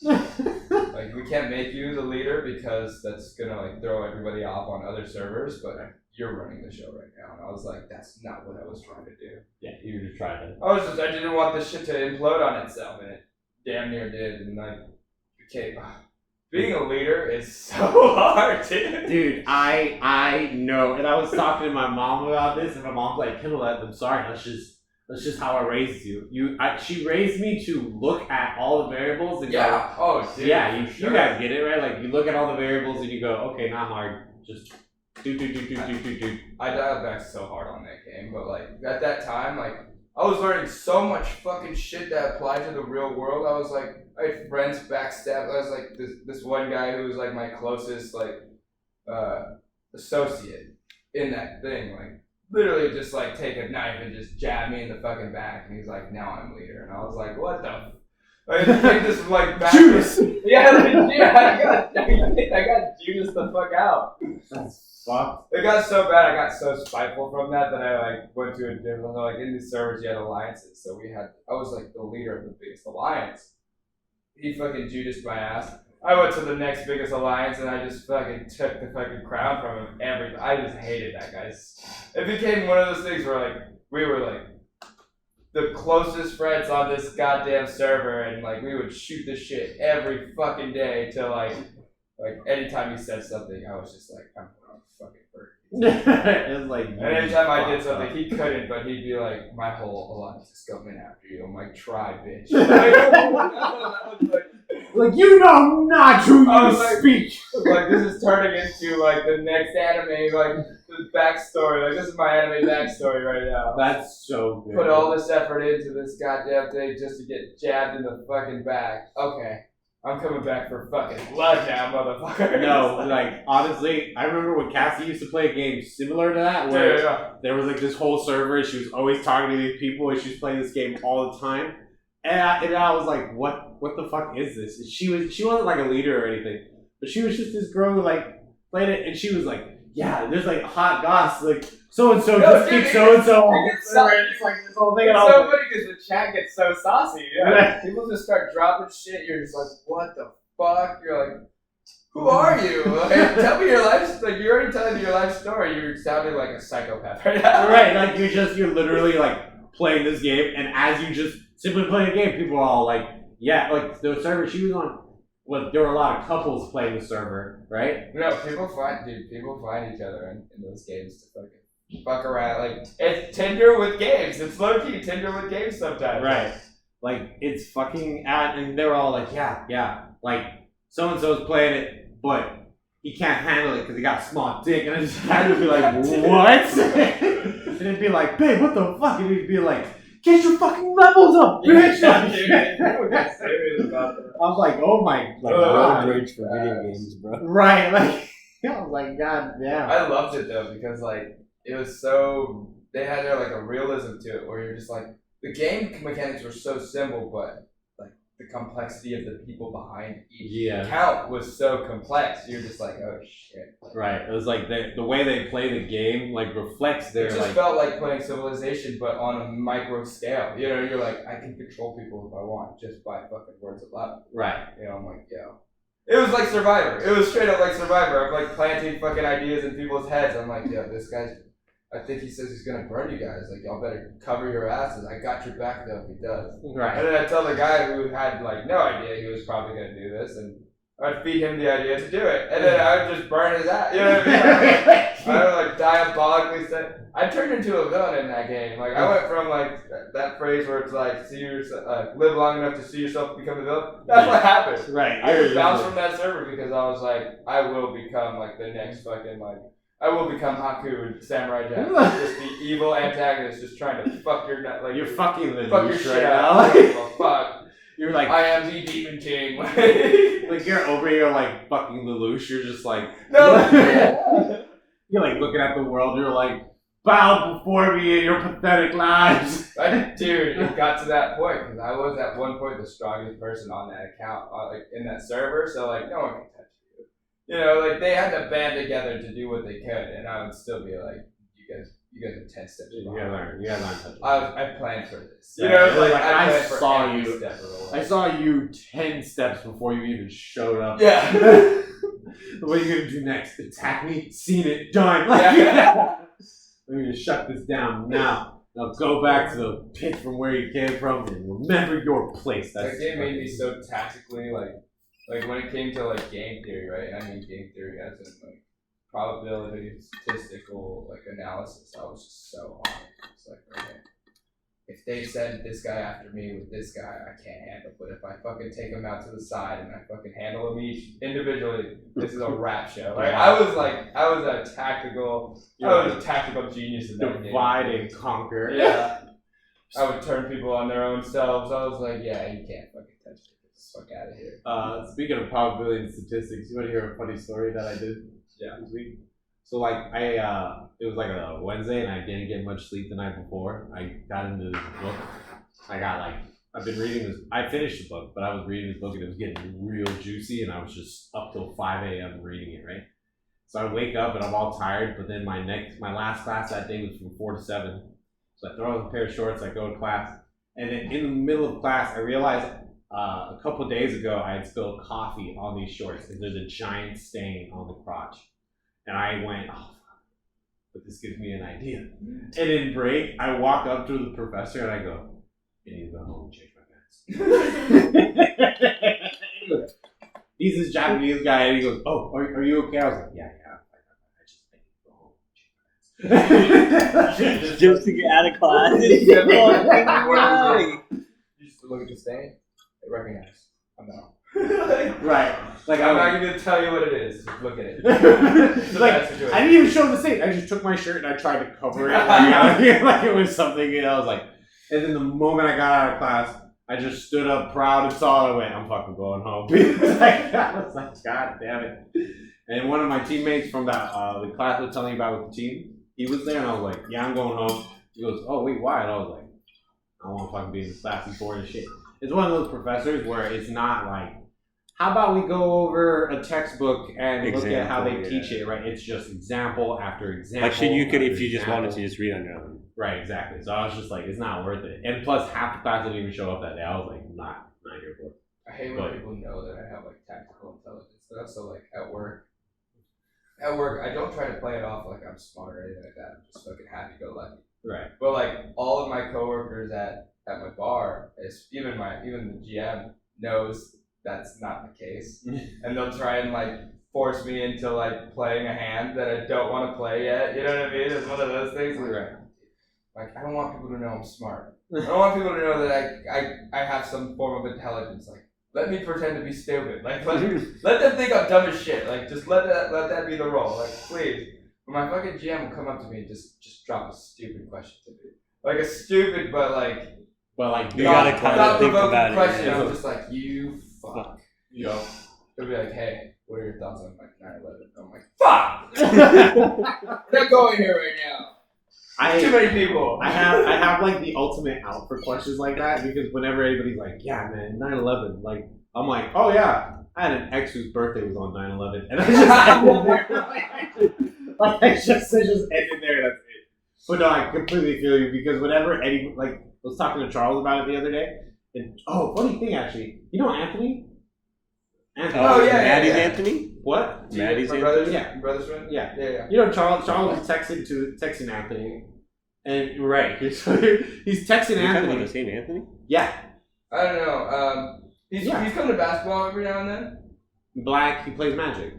Like we can't make you the leader because that's gonna like throw everybody off on other servers, but you're running the show right now." And I was like, "That's not what I was trying to do." yeah, you were just trying to. I didn't want this shit to implode on itself, and it damn near did, and like became. Being a leader is so hard, dude. Dude, I know, and I was talking to my mom about this, and my mom's like, Kendall, I'm sorry, that's just how I raised you. She raised me to look at all the variables and Yeah. Oh, dude. yeah, you sure. guys get it, right? Like you look at all the variables and you go, okay, not hard, just do. I dialed back so hard on that game, but like at that time, like I was learning so much fucking shit that applied to the real world. I was like, I had friends backstab. I was like this one guy who was like my closest like associate in that thing, like literally just like take a knife and just jab me in the fucking back, and he's like, now I'm leader, and I was like, what the. Like, it became this like back. Judas! Yeah, I got Judas the fuck out. That's fucked. It got so bad, I got so spiteful from that I like went to a different, like in the servers you had alliances, so I was like the leader of the biggest alliance. He fucking Judas my ass. I went to the next biggest alliance and I just fucking took the fucking crown from him. I just hated that guy. It became one of those things where like we were like the closest friends on this goddamn server, and like we would shoot this shit every fucking day till like anytime he said something, I was just like, I'm gonna fucking hurt. It was like, And anytime I did something, he couldn't, but he'd be like, my whole alliance is coming after you. I'm like, try, bitch. like you know not who I you was like- speak. Like this is turning into like the next anime, like the backstory. Like this is my anime backstory right now. That's so good. Put all this effort into this goddamn thing just to get jabbed in the fucking back. Okay, I'm coming back for fucking blood now, motherfucker. No, like honestly, I remember when Cassie used to play a game similar to that, where yeah. there was like this whole server, and she was always talking to these people, and she was playing this game all the time. And I was like, what the fuck is this? And she wasn't like a leader or anything, but she was just this girl who like played it, and she was like, yeah, there's like hot goss, like so and so just kicked so and so. It's like this whole thing. And I It's was so like, funny because the chat gets so saucy. Yeah. People just start dropping shit. You're just like, what the fuck? You're like, who are you? Like, tell me your life. Like you're already telling me your life story. You're sounding like a psychopath right now. right, like you're literally like playing this game, and as you just simply play a game, people are all like, yeah, like the server she was on. Well, there were a lot of couples playing the server, right? No, people find each other in those games to fucking fuck around. Like it's Tinder with games. It's low key Tinder with games sometimes. Right. Like it's fucking and they were all like, yeah, like so and so's playing it, but he can't handle it because he got a small dick, and I just had to be like, what? And it'd be like, babe, what the fuck? And he'd be like, get your fucking levels up, bitch! People get serious about that. I was like, oh my Like god. road rage for video games, bro. Right, like I was like, god damn. I loved it though because like it was so they had like a realism to it where you're just like the game mechanics were so simple, but like the complexity of the people behind each Yeah. account was so complex. You're just like, oh shit. Right. It was like the way they play the game like reflects It their just like. felt like playing Civilization, but on a micro scale. You know, you're like, I can control people if I want just by fucking words of love. Right. You know, I'm like, yo. It was like Survivor. It was straight up like Survivor. I'm like planting fucking ideas in people's heads. I'm like, yo, this guy's. I think he says he's gonna burn you guys. Like, y'all better cover your asses. I got your back though if he does. Right. And then I tell the guy who had like no idea he was probably gonna do this, and I'd feed him the idea to do it, and then I would just burn his ass. You know what I mean? I would like diabolically say. I turned into a villain in that game. Like I went from like that phrase where it's like see yourself, live long enough to see yourself become a villain. That's what happened. Right. I was bounced from that server because I was like, I will become like the next fucking like. I will become Haku and Samurai Jack. Just the evil antagonist just trying to fuck your nut. Like, You're fucking the fuck your douche shit right out. now. I don't give a fuck. You're like I am the Demon King. like you're over here like fucking Lelouch. You're just like No. you're like looking at the world. You're like bow before me in your pathetic lives. Dude, it got to that point because I was at one point the strongest person on that account, like in that server. So like no one can touch you. You know, like they had to band together to do what they could, and I would still be like, you guys are 10 steps You behind. gotta learn touch. I planned for this. You Yeah, know, like I planned for saw every you. step of the I way. saw you 10 steps before you even showed up. Yeah. What are you gonna do next? Attack me? Seen it? Done. Like, Yeah. I'm gonna shut this down now. Now go back to the pit from where you came from and remember your place. That game made me so tactically like when it came to like game theory, right? I mean game theory as in like probability, statistical like analysis. I was just so on it. It's like okay, if they send this guy after me with this guy, I can't handle. But if I fucking take him out to the side and I fucking handle them each individually, this is a rap show. Like I was a tactical genius in that game. Divide and conquer. Yeah. I would turn people on their own selves. I was like, yeah, you can't fucking touch me. Get the fuck out of here. Speaking of probability and statistics, you want to hear a funny story that I did? Yeah. This week. So like it was like a Wednesday and I didn't get much sleep the night before. I got into this book. I've been reading this. I finished the book, but I was reading this book and it was getting real juicy, and I was just up till 5 a.m. reading it. Right. So I wake up and I'm all tired, but then my last class that day was from 4 to 7. So I throw on a pair of shorts, I go to class, and then in the middle of class, I realized a couple of days ago I had spilled coffee on these shorts, and there's a giant stain on the crotch. And I went, oh, but this gives me an idea. And in break, I walk up to the professor and I go, I need to go home and change my pants. He's this Japanese guy, and he goes, oh, are you okay? I was like, yeah. Just to get out of class. Yeah. Why? You just look at the stain, they recognize. I'm out. Right. Like I'm not going to tell you what it is. Just look at it. like, I didn't even show the stain. I just took my shirt and I tried to cover it like it was something, you know. I was like, and then the moment I got out of class, I just stood up proud and tall. I went, I'm fucking going home. I was like, God damn it. And one of my teammates from that the class I was telling you about with the team, he was there, and I was like, yeah, I'm going home. He goes, oh, wait, why? And I was like, I don't want to fucking be in this class. He's bored as shit. It's one of those professors where it's not like, how about we go over a textbook and look at how they teach it, right? It's just example after example. Like shit, you could, after if you just example. wanted to, just read on your own. Right, exactly. So I was just like, it's not worth it. And plus, half the class didn't even show up that day. I was like, not here for it. I hate when people know that I have like tactical intelligence. So like at work, I don't try to play it off like I'm smart or anything like that. I'm just fucking happy-go-lucky. Right. But like all of my coworkers at my bar, even the GM knows that's not the case, and they'll try and like force me into like playing a hand that I don't want to play yet. You know what I mean? It's one of those things. Like I don't want people to know I'm smart. I don't want people to know that I have some form of intelligence. Like let me pretend to be stupid. Like let them think I'm dumb as shit. Like just let that be the role. Like please. But my fucking GM will come up to me and just drop a stupid question to me. Like a stupid but like you gotta kind of think about it. Question. Yeah. I'm just like, you fuck. Yo. He'll be like, hey, what are your thoughts on like 9/11? I'm like, fuck! I'm not going here right now. Too many people. I have like the ultimate out for questions like that because whenever anybody's like, yeah, man, 9/11, like I'm like, oh yeah, I had an ex whose birthday was on 9/11, and I just ended there. That's it. But no, I completely feel you because whenever any like I was talking to Charles about it the other day, and funny thing actually, you know Anthony? Anthony. Oh, yeah, Maddie's yeah. Anthony. What? Maddie's my Anthony. brother's, Yeah. your brother's friend? Yeah. Yeah. You know, Charles was texting Anthony, and right, he's texting You're talking about Anthony. the same Anthony? Yeah, I don't know. He's come to basketball every now and then. black. He plays Magic.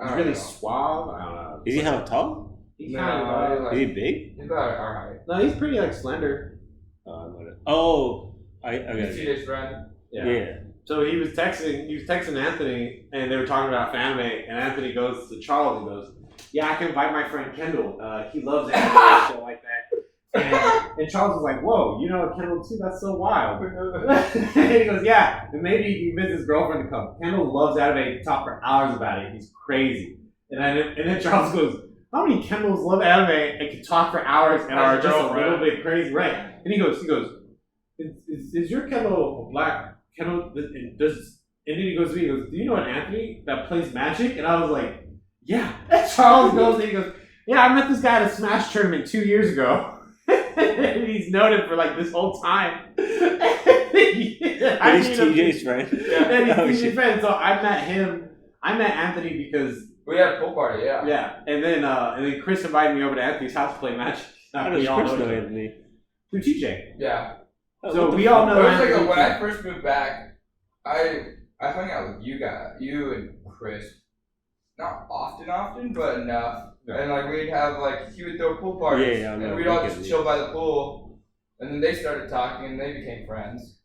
I He's don't really know. suave. I don't know. Is he how tall? He's No, kind of Is he big? He's about our height. no, he's pretty like slender. I He's got it. TJ's friend. Yeah. So he was texting Anthony, and they were talking about anime, and Anthony goes to Charles and goes, "Yeah, I can invite my friend Kendall. He loves anime and shit like that." And Charles was like, "Whoa, you know Kendall too? That's so wild." And he goes, "Yeah, and maybe he can convince his girlfriend to come. Kendall loves anime. He can talk for hours about it. He's crazy." And then Charles goes, "How many Kendalls love anime and can talk for hours and are His just a girlfriend. little bit crazy?" Right? And he goes, "Is your Kendall black? Kendall and then he goes to me, he goes, do you know an Anthony that plays Magic?" And I was like, "Yeah." And Charles goes and he goes, "Yeah, I met this guy at a Smash tournament 2 years ago." And he's known him for like this whole time. But he's TJ's friend. Yeah, Oh, he's shit. TJ's friend. So I met Anthony because We had a pool party, yeah. yeah, and then Chris invited me over to Anthony's house to play Magic. How We does all Chris know know each other. Anthony? Through TJ. Yeah. Oh, So what the we all fuck? know It was like Anthony when I too. first moved back, I hung out with you and Chris. Not often, but enough. Yeah. And like we'd have like he would throw pool parties, Yeah, I know. and we'd all just Weekends. chill by the pool. And then they started talking, and they became friends.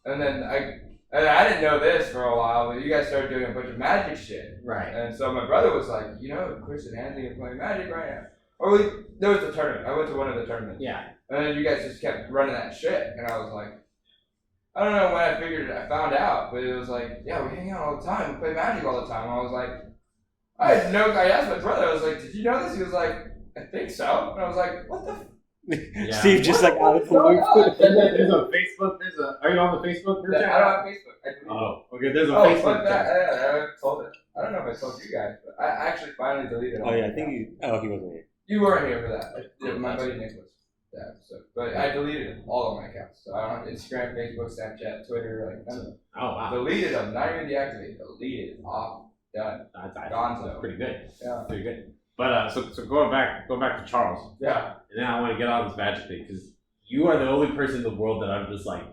And then I didn't know this for a while, but you guys started doing a bunch of Magic shit. Right. And so my brother was like, you know, Chris and Anthony are playing Magic right now. There was the tournament. I went to one of the tournaments. Yeah. And then you guys just kept running that shit, and I was like, I don't know when I found out, but it was like, yeah, we hang out all the time, we play Magic all the time. And I was like, I asked my brother, I was like, did you know this? He was like, I think so. And I was like, what the f? Yeah. Steve just like out of the blue. There's a Facebook. Are you on the Facebook group I chat? don't have Facebook. I deleted it. Oh, okay. There's a Oh, Facebook fuck that. chat. I told it. I don't know if I told you guys, but I actually finally deleted all Oh yeah, I of think that. he wasn't here. You weren't here for that. Yeah, my buddy Nick was. Yeah, so, but I deleted all of my accounts. So I don't have Instagram, Facebook, Snapchat, Twitter, like none of them. Oh wow. Deleted them, not even deactivated. Deleted, off, done. That's Gonzo. pretty good. Yeah. Pretty good. But so going back to Charles, Yeah. and then I want to get on this Magic thing because you are the only person in the world that I'm just like,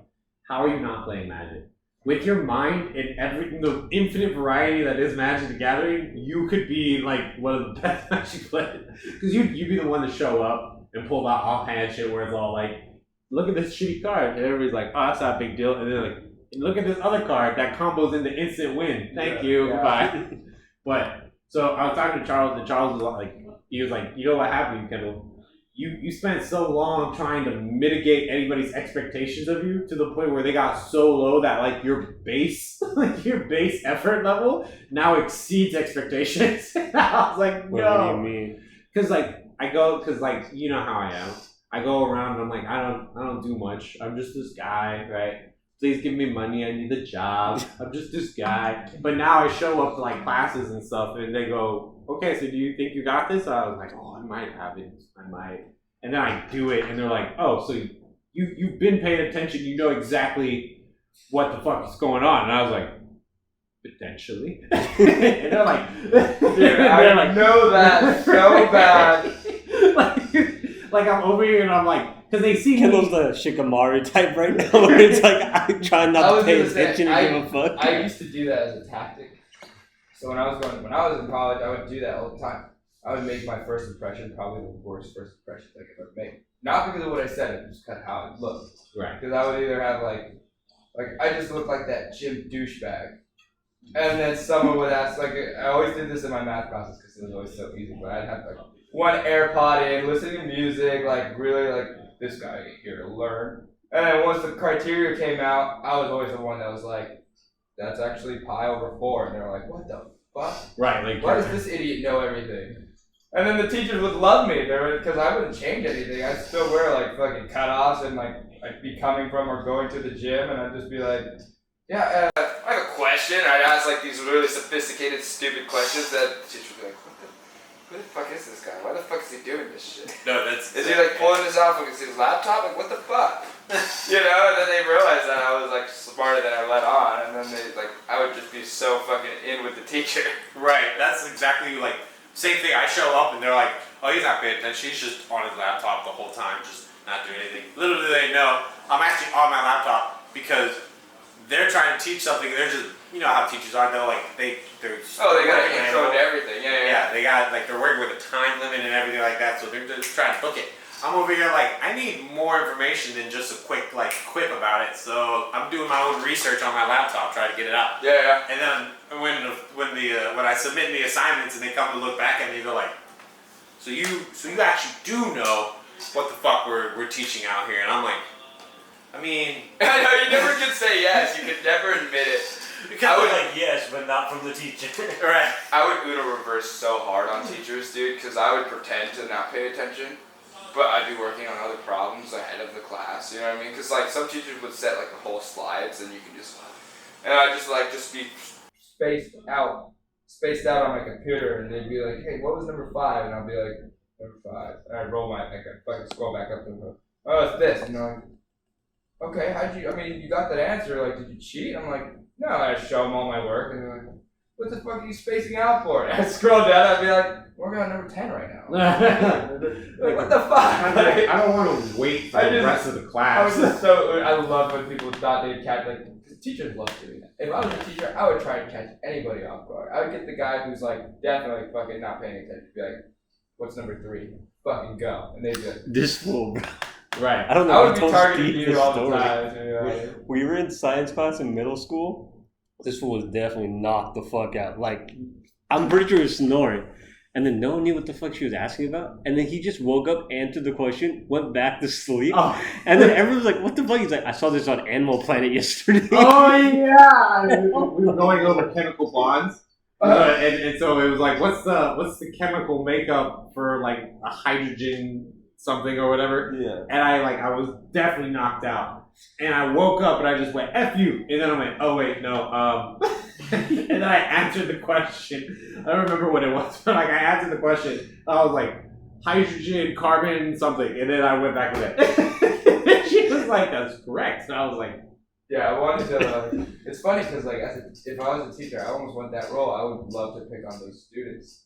how are you not playing Magic? With your mind and the infinite variety that is Magic the Gathering, you could be like one of the best Magic players. Because you'd be the one to show up and pull out offhand shit where it's all like, look at this shitty card. And everybody's like, oh, that's not a big deal. And then like, look at this other card that combos into instant win. Thank you. Yeah. Goodbye. But, so I was talking to Charles, and Charles was like, he was like, you know what happened, Kendall? You spent so long trying to mitigate anybody's expectations of you to the point where they got so low that like your base effort level now exceeds expectations. I was like, What do you no, mean? because like you know how I am. I go around and I'm like, I don't do much. I'm just this guy, right? Please give me money. I need a job. I'm just this guy. But now I show up to like classes and stuff, and they go, okay, so do you think you got this? I was like, oh, I might have it. I might. And then I do it, and they're like, oh, so you've been paying attention. You know exactly what the fuck is going on. And I was like, potentially. And they're like, Dude, I know that so bad. like I'm over here and I'm like, because they see Kendall's me. the Shikamaru type right now, where it's like I'm trying I not to was pay gonna say, attention and give a fuck. I used to do that as a tactic. So when I was in college, I would do that all the time. I would make my first impression probably the worst first impression I could ever make. Not because of what I said, it just kind of how it looked. Right. Because I would either have like I just looked like that gym douchebag, and then someone would ask like I always did this in my math classes because it was always so easy. But I'd have like one AirPod in, listening to music, like really like this guy ain't here to learn. And then once the criteria came out, I was always the one that was like, that's actually pi over 4, and they're like, what the fuck? Right. Like, Why does this idiot know everything? And then the teachers would love me, because I wouldn't change anything. I'd still wear like fucking cutoffs and like I'd be coming from or going to the gym, and I'd just be like, yeah, I have a question. I'd ask like these really sophisticated, stupid questions that the teacher would be like, who the fuck is this guy? Why the fuck is he doing this shit? No, that's. Is he like pulling this off with his laptop? Like, what the fuck? You know, and then they realized that I was like smarter than I let on, and then I would just be so fucking in with the teacher. Right, that's exactly like, same thing. I show up and they're like, oh, he's not paying attention. He's just on his laptop the whole time, just not doing anything. Little do they know, I'm actually on my laptop because they're trying to teach something. They're just, you know how teachers are. They're like, they got intro to everything. Yeah. They got, like, they're working with a time limit and everything like that, so they're just trying to book it. I'm over here like, I need more information than just a quick, like, quip about it, so I'm doing my own research on my laptop, trying to get it out. Yeah. And then when I submit the assignments and they come to look back at me, they're like, so you actually do know what the fuck we're teaching out here? And I'm like, I mean, I know you never could say yes. You could never admit it. Because I would like yes, but not from the teacher. Right. I would Uno reverse so hard on teachers, dude, because I would pretend to not pay attention, but I'd be working on other problems ahead of the class. You know what I mean? Because like some teachers would set like the whole slides, and you can and I'd just be spaced out on my computer, and they'd be like, hey, what was number 5? And I'll be like, number 5, and I'd roll I fucking scroll back up to the, oh, it's this, and I'm like, okay, you got that answer, like, did you cheat? I'm like, no, I'd show them all my work, and they're like, what the fuck are you spacing out for? And I'd scroll down, I'd be like, we're on number 10 right now. Like, what the fuck? I don't want to wait for the rest of the class. I love when people thought they'd catch, like, teachers love doing that. If I was a teacher, I would try to catch anybody off guard. I would get the guy who's, like, definitely fucking not paying attention, be like, what's number 3? Fucking go. And they'd be like, this fool, bro. Right. I don't know. I would be targeting you all the time. We were in science class in middle school. This fool was definitely knocked the fuck out. Like, I'm pretty sure he was snoring. And then no one knew what the fuck she was asking about. And then he just woke up, answered the question, went back to sleep. Oh. And then everyone was like, what the fuck? He's like, I saw this on Animal Planet yesterday. Oh, yeah. We were going over chemical bonds. And so it was like, what's the chemical makeup for like a hydrogen something or whatever? Yeah. And I was definitely knocked out. And I woke up and I just went, F you. And then I went, oh wait, no. And then I answered the question. I don't remember what it was, but like I answered the question. I was like, hydrogen, carbon, something. And then I went back with it. She was like, that's correct. So I was like, yeah, I wanted to. It's funny because like if I was a teacher, I almost want that role. I would love to pick on those students.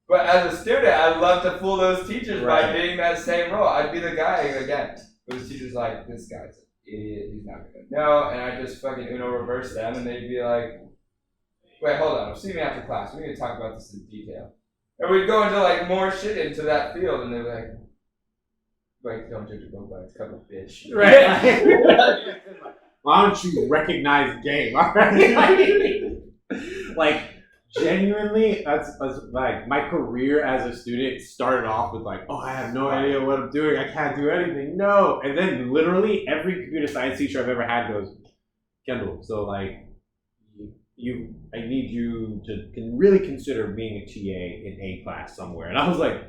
But as a student, I'd love to fool those teachers by being that same role. I'd be the guy again. But the teacher's like, this guy's an idiot. He's not gonna know. And I just fucking Uno reverse them, and they'd be like, wait, hold on. See me after class. We need to talk about this in detail. And we'd go into like more shit into that field, and they're like, wait, don't judge a book by its cover, bitch. Right. Why don't you recognize game? Like, genuinely, that's like my career as a student started off with like, oh, I have no idea what I'm doing. I can't do anything. No. And then literally every computer science teacher I've ever had goes, Kendall, so like, I need you to really consider being a TA in A class somewhere. And I was like,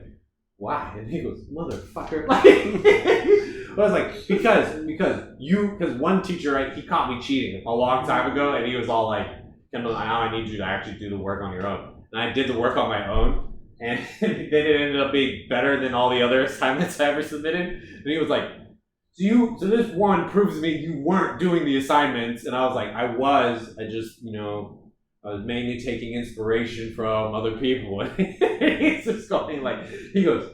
why? And he goes, motherfucker. I was like, because one teacher, right, he caught me cheating a long time ago, and he was all like, Kendall, now I need you to actually do the work on your own. And I did the work on my own, and then it ended up being better than all the other assignments I ever submitted. And he was like, so this one proves to me you weren't doing the assignments. And I was like, I just, I was mainly taking inspiration from other people. And he's just going like, he goes,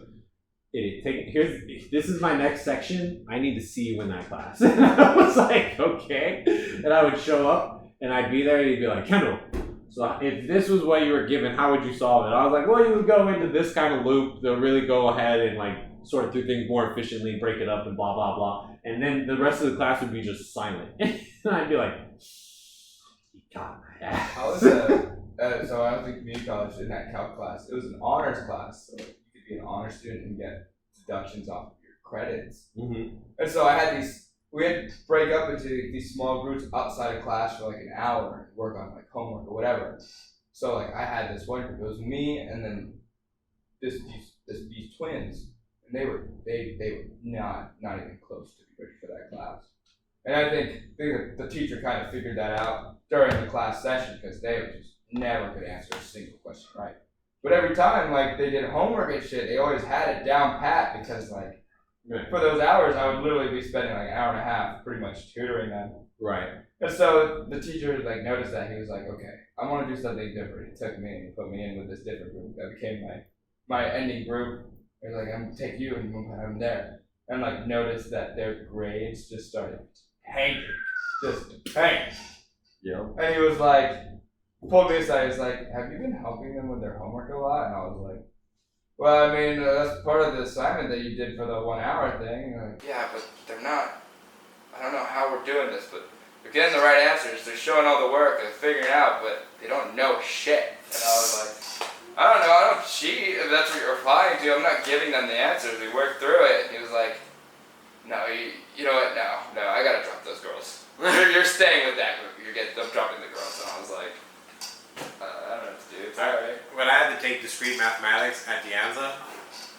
this is my next section. I need to see you in that class. And I was like, okay. And I would show up and I'd be there and he'd be like, Kendall, so if this was what you were given, how would you solve it? I was like, well, you would go into this kind of loop to really go ahead and like sort through things more efficiently, break it up and blah, blah, blah. And then the rest of the class would be just silent. And I'd be like, you got my ass. I was so I was in community college in that calc class. It was an honors class, so you could be an honor student and get deductions off of your credits. Mm-hmm. And so we had to break up into these small groups outside of class for like an hour and work on like homework or whatever. So like I had this one group, it was me and then these twins, and they were not even close to be ready for that class. And I think the teacher kind of figured that out during the class session because they just never could answer a single question right. But every time like they did homework and shit, they always had it down pat because like for those hours I would literally be spending like an hour and a half pretty much tutoring them. Right. And so the teacher like noticed that. He was like, okay, I want to do something different. He took me and put me in with this different group. That became my ending group. He was like, I'm gonna take you and we'll put him there. And like noticed that their grades just started tanking. Just tanking. Yeah. And he was like, pulled me aside, he's like, have you been helping them with their homework a lot? And I was like, well, I mean, that's part of the assignment that you did for the 1 hour thing. Like, yeah, but they're not, I don't know how we're doing this, but they're getting the right answers. They're showing all the work, they're figuring it out, but they don't know shit. And I was like, I don't know, I don't cheat if that's what you're replying to. I'm not giving them the answers. We worked through it. And he was like, no, you know what? No, I gotta drop those girls. You're staying with that group. I'm dropping the girls. And I was like, I don't know what to do. It's alright. When I had to take discrete mathematics at De Anza,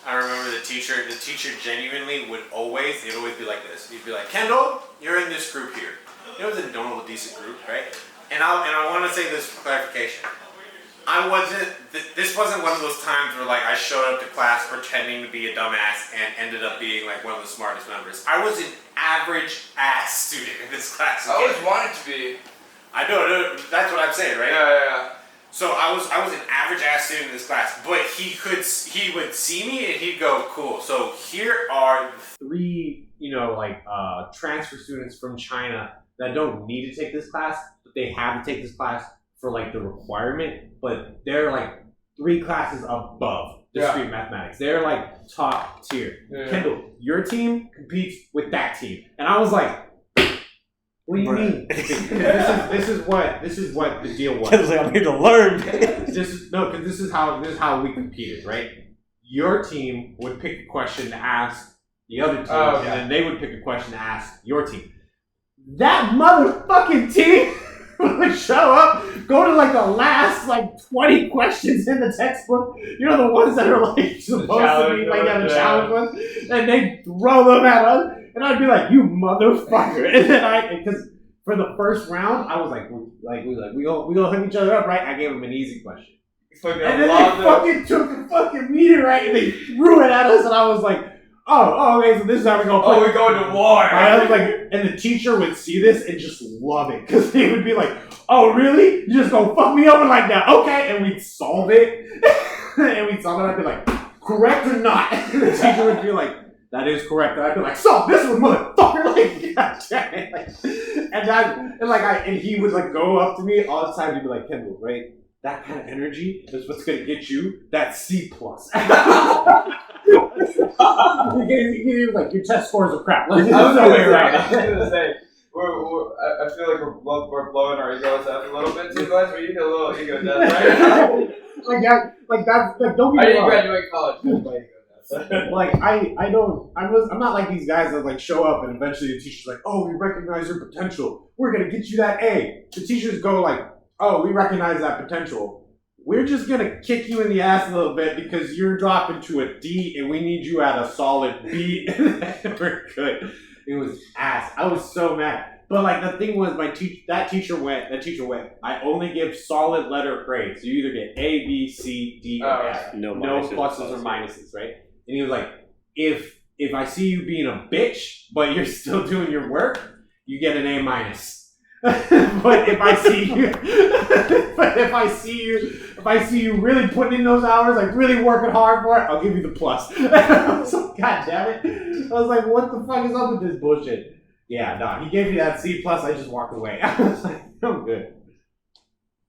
I remember the teacher genuinely would it'd always be like this. He'd be like, Kendall, you're in this group here. It was a normal, decent group, right? And I want to say this for clarification. This wasn't one of those times where like I showed up to class pretending to be a dumbass and ended up being like one of the smartest members. I was an average ass student in this class. I always wanted to be. I know, that's what I'm saying, right? Yeah. So I was an average ass student in this class, but he would see me and he'd go, cool. So here are 3, transfer students from China that don't need to take this class, but they have to take this class for like the requirement, but they're like 3 classes above discrete mathematics. They're like top tier. Yeah. Kendall, your team competes with that team, and I was like, what do you mean? this is what the deal was. Kendall's like, I'm here to learn. Because this is how we competed, right? Your team would pick a question to ask the other team, and then they would pick a question to ask your team. That motherfucking team would show up, go to like the last like 20 questions in the textbook. You know, the ones that are like supposed to be like the challenge ones, and they throw them at us. And I'd be like, you motherfucker. And then because for the first round, I was like, we gonna hook each other up, right? I gave him an easy question. And then they fucking took the fucking meteorite and they threw it at us, and I was like, okay, so this is how we're gonna play. We're going to war. I was like, and the teacher would see this and just love it, because they would be like, oh really? You just gonna fuck me over like that? Okay, and we'd solve it. I'd be like, correct or not? And the teacher would be like, that is correct. And I'd be like, solve this one, motherfucker! Like, God damn it. And he would like go up to me all the time. He'd be like, Kendall, right? That kind of energy is what's gonna get you that C+. He was like, your test scores are crap. I was gonna say, I feel like we're blowing our egos up a little bit too much. We need a little ego death right now. Don't I get me didn't wrong. graduate college. That's my ego death. I'm not like these guys that like show up and eventually the teacher's like, oh, we recognize your potential. We're gonna get you that A. The teachers go like, oh, we recognize that potential. We're just gonna kick you in the ass a little bit because you're dropping to a D and we need you at a solid B. We're good. It was ass. I was so mad. But like the thing was, that teacher went. I only give solid letter grades. So you either get A, B, C, D, or F. No pluses or minuses, right? And he was like, if I see you being a bitch, but you're still doing your work, you get an A minus. But if I see you really putting in those hours, like really working hard for it, I'll give you the plus. I was like, God damn it! I was like, what the fuck is up with this bullshit? Yeah, no, he gave me that C plus. I just walked away. I was like, I'm good.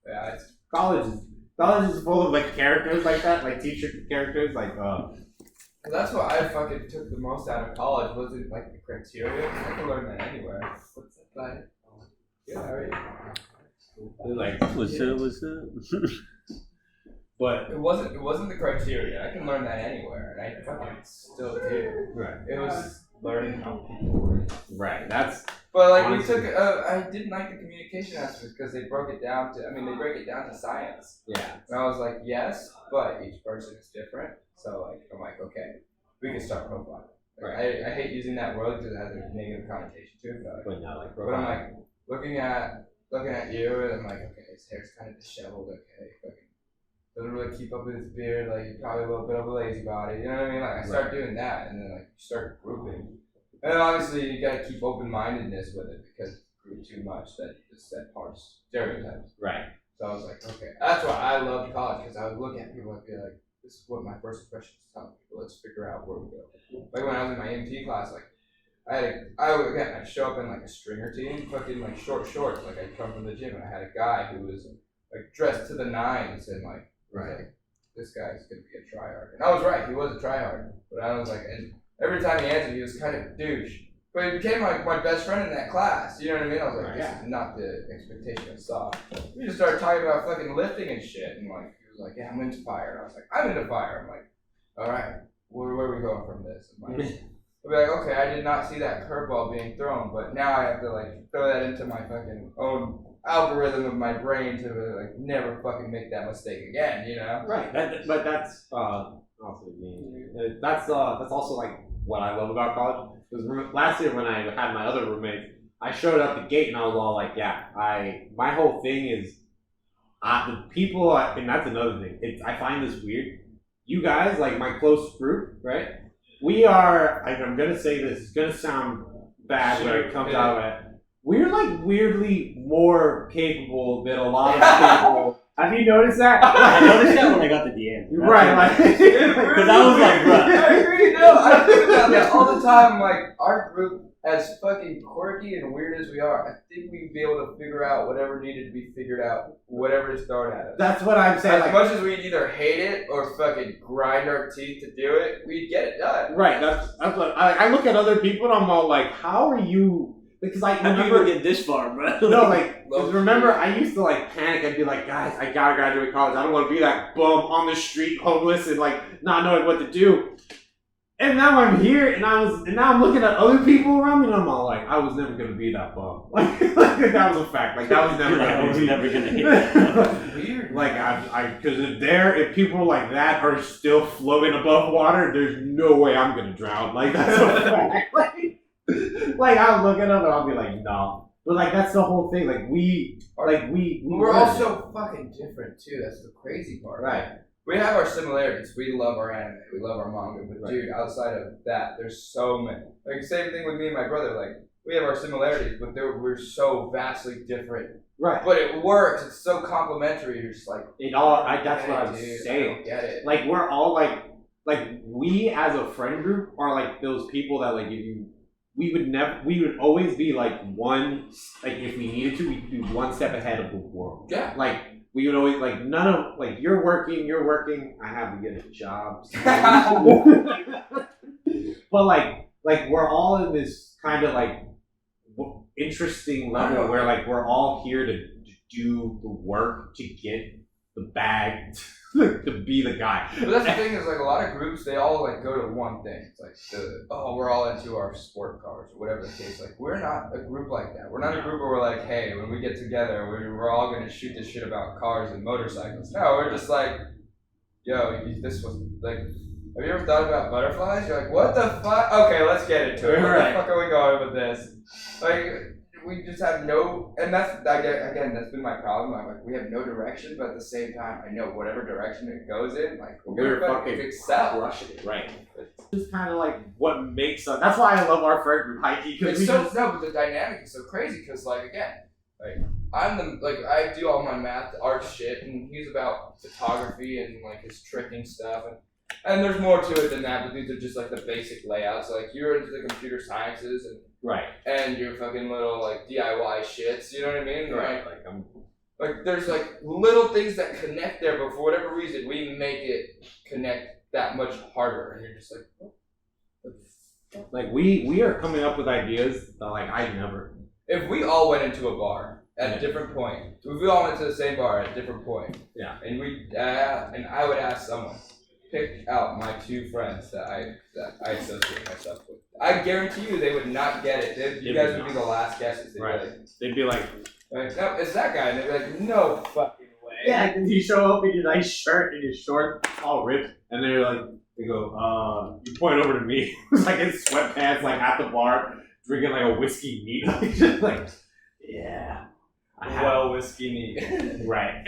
Yeah, college is full of like characters like that, like teacher characters, like. That's what I fucking took the most out of college. Wasn't like the criteria. I could learn that anywhere. What's that like? Yeah, right. Like, What's up? But it wasn't the criteria. I can learn that anywhere, and I fucking still do. right. It was learning how people work. Right. But like Honestly. we took, I didn't like the communication aspect because they broke it down to. I mean, they break it down to science. Yeah. And I was like, yes, but each person is different. So like, I'm like, okay, we can start profiling. Like, I hate using that word because it has a negative connotation to it. But not like But I'm like looking at you, and I'm like, okay, his hair's kind of disheveled. Okay, fucking doesn't really keep up with his beard. Like he's probably a little bit of a lazy body. You know what I mean? Like I start doing that, and then like you start grouping. And then obviously you gotta keep open-mindedness with it because if you group too much that just set parts stereotypes. right. So I was like, okay, that's why I loved college because I would look at people and be like, this is what my first impression is telling people. Let's figure out where we go. Like when I was in my MT class, like I'd show up in like a stringer team, fucking like short shorts. Like I'd come from the gym and I had a guy who was like dressed to the nines and like, Right. this guy's gonna be a tryhard. And I was right, he was a tryhard. But I was like, and every time he answered, he was kind of a douche. But he became like my best friend in that class. You know what I mean? I was like, this is not the expectation I saw. We just started talking about fucking lifting and shit, and like he was like, yeah, I'm into fire. And I was like, I'm into fire. I'm like, all right, where are we going from this? I'm like, I'll be like, okay, I did not see that curveball being thrown, but now I have to like throw that into my fucking own algorithm of my brain to like never fucking make that mistake again, you know? Right. But that's also that's also like what I love about college. Because last year when I had my other roommate, I showed up the gate and I was all like, yeah, my whole thing is the people, and that's another thing. I find this weird. You guys, like my close group, right? We are. I'm gonna say this. It's gonna sound bad when it comes out of it. We're like weirdly more capable than a lot of people. Have you noticed that? I noticed that when I got to DM. Right, like, because I was like, bruh. I agree, no, I think about that all the time. Like, our group, as fucking quirky and weird as we are, I think we'd be able to figure out whatever needed to be figured out, whatever is thrown at us. That's what I'm saying. As Like, much as we'd either hate it or fucking grind our teeth to do it, we'd get it done. right, that's what I look at other people and I'm all like, how are you? Because I How do you remember even get this far, bro? no, like, 'cause remember, I used to like panic. I'd be like, guys, I gotta graduate college. I don't want to be that bum on the street, homeless, and like not knowing what to do. And now I'm here, and now I'm looking at other people around me, and I'm all like, I was never gonna be that bum. Like that was a fact. Like that was never I gonna was be. never gonna hit that. Weird. Like because if people like that are still floating above water, there's no way I'm gonna drown. Like that's a fact. Like I'll look at them and I'll be like, no. But like that's the whole thing. Like we're all so fucking different too. That's the crazy part. right. We have our similarities. We love our anime. We love our manga. But dude, outside of that, there's so many. Like same thing with me and my brother. Like we have our similarities, but we're so vastly different. Right. But it works. It's so complementary. You're just like, That's what I was dude, I saying. don't get it. Like we're all like we as a friend group are like those people that like we would always be like one, like if we needed to, we'd be one step ahead of the world. Yeah. Like we would always like none of like you're working, I have to get a job. But like we're all in this kind of like interesting level where like we're all here to do the work to get the bag to be the guy. But that's the thing is like a lot of groups they all like go to one thing. It's like we're all into our sport cars or whatever the case. Like we're not a group like that. We're not a group where we're like, hey, when we get together, we're all gonna shoot this shit about cars and motorcycles. No, we're just like, yo, this was like. Have you ever thought about butterflies? You're like, what the fuck? Okay, let's get into it. Where the fuck are we going with this? Like, we just have no, and that's, again, that's been my problem. I'm like, we have no direction, but at the same time, I know whatever direction it goes in, like, we're gonna fucking excel. Crushing it, right? It's just kind of like what makes us. That's why I love our friend group, Heike, because but the dynamic is so crazy, because, like, again, like, I do all my math, art shit, and he's about photography and, like, his tricking stuff, and there's more to it than that, but these are just like the basic layouts. Like you're into the computer sciences and your fucking little like DIY shits. You know what I mean? Right. Like there's like little things that connect there, but for whatever reason we make it connect that much harder, and you're just like, what? Like we are coming up with ideas that like I never. If we all went into a bar at a different point, if we all went to the same bar at a different point, yeah, and and I would ask someone, pick out my 2 friends that I associate myself with, I guarantee you they would not get it. You guys would be the last guesses. They'd Right. be like, They'd be like, no, it's that guy. And they'd be like, no fucking way. yeah, and you show up in your nice shirt and your shorts all ripped, and they're like, they go, you point over to me, it's like in sweatpants, like at the bar, drinking like a whiskey neat, like, just like, yeah. I have, Well, whiskey neat. right.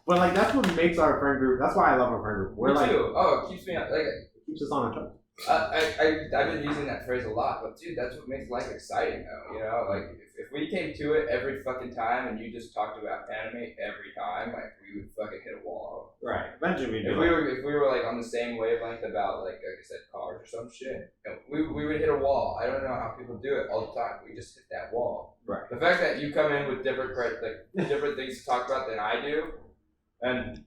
But like that's what makes our friend group. That's why I love our friend group. We're Me like, too. Oh, it keeps me like. it keeps us on our toes. I've been using that phrase a lot, but dude, that's what makes life exciting, though. You know, like if we came to it every fucking time and you just talked about anime every time, like we would fucking hit a wall. Right. Eventually, we If do. we were like on the same wavelength about like I said cars or some shit, you know, we would hit a wall. I don't know how people do it all the time. We just hit that wall. Right. The fact that you come in with different things to talk about than I do, and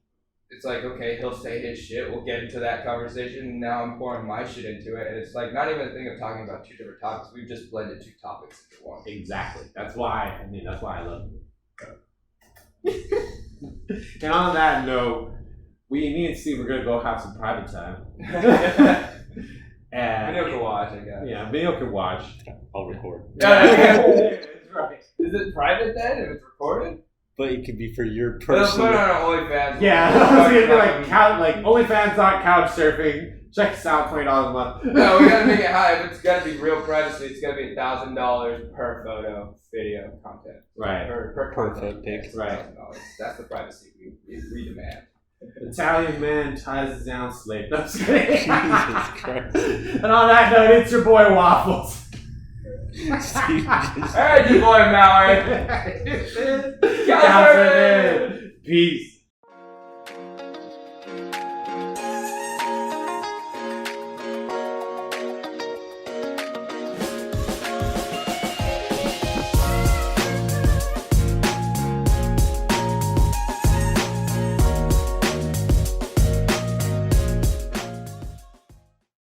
it's like, okay, he'll say his shit, we'll get into that conversation, and now I'm pouring my shit into it, and it's like not even a thing of talking about 2 different topics. We've just blended 2 topics into one. Exactly. That's why. I mean, that's why I love it. And on that note, me and Steve are gonna go have some private time. And Video can watch, I guess. yeah, video can watch. I'll record. That's right. Is it private then if it's recorded? But it could be for your They'll put it personal. on OnlyFans. Yeah, I was gonna be like OnlyFans.couch surfing. Check us out, $20 a month. No, we gotta make it high. If it's gotta be real privacy, it's gotta be $1,000 per photo, video content. Right. Per foot pic. Yes, Right. $1,000. That's the privacy we demand. Italian man ties down slave. No, I'm just kidding. Jesus Christ. And on that note, it's your boy Waffles. Steve just- Alright, you boy Mallory. Couch surfing. Peace.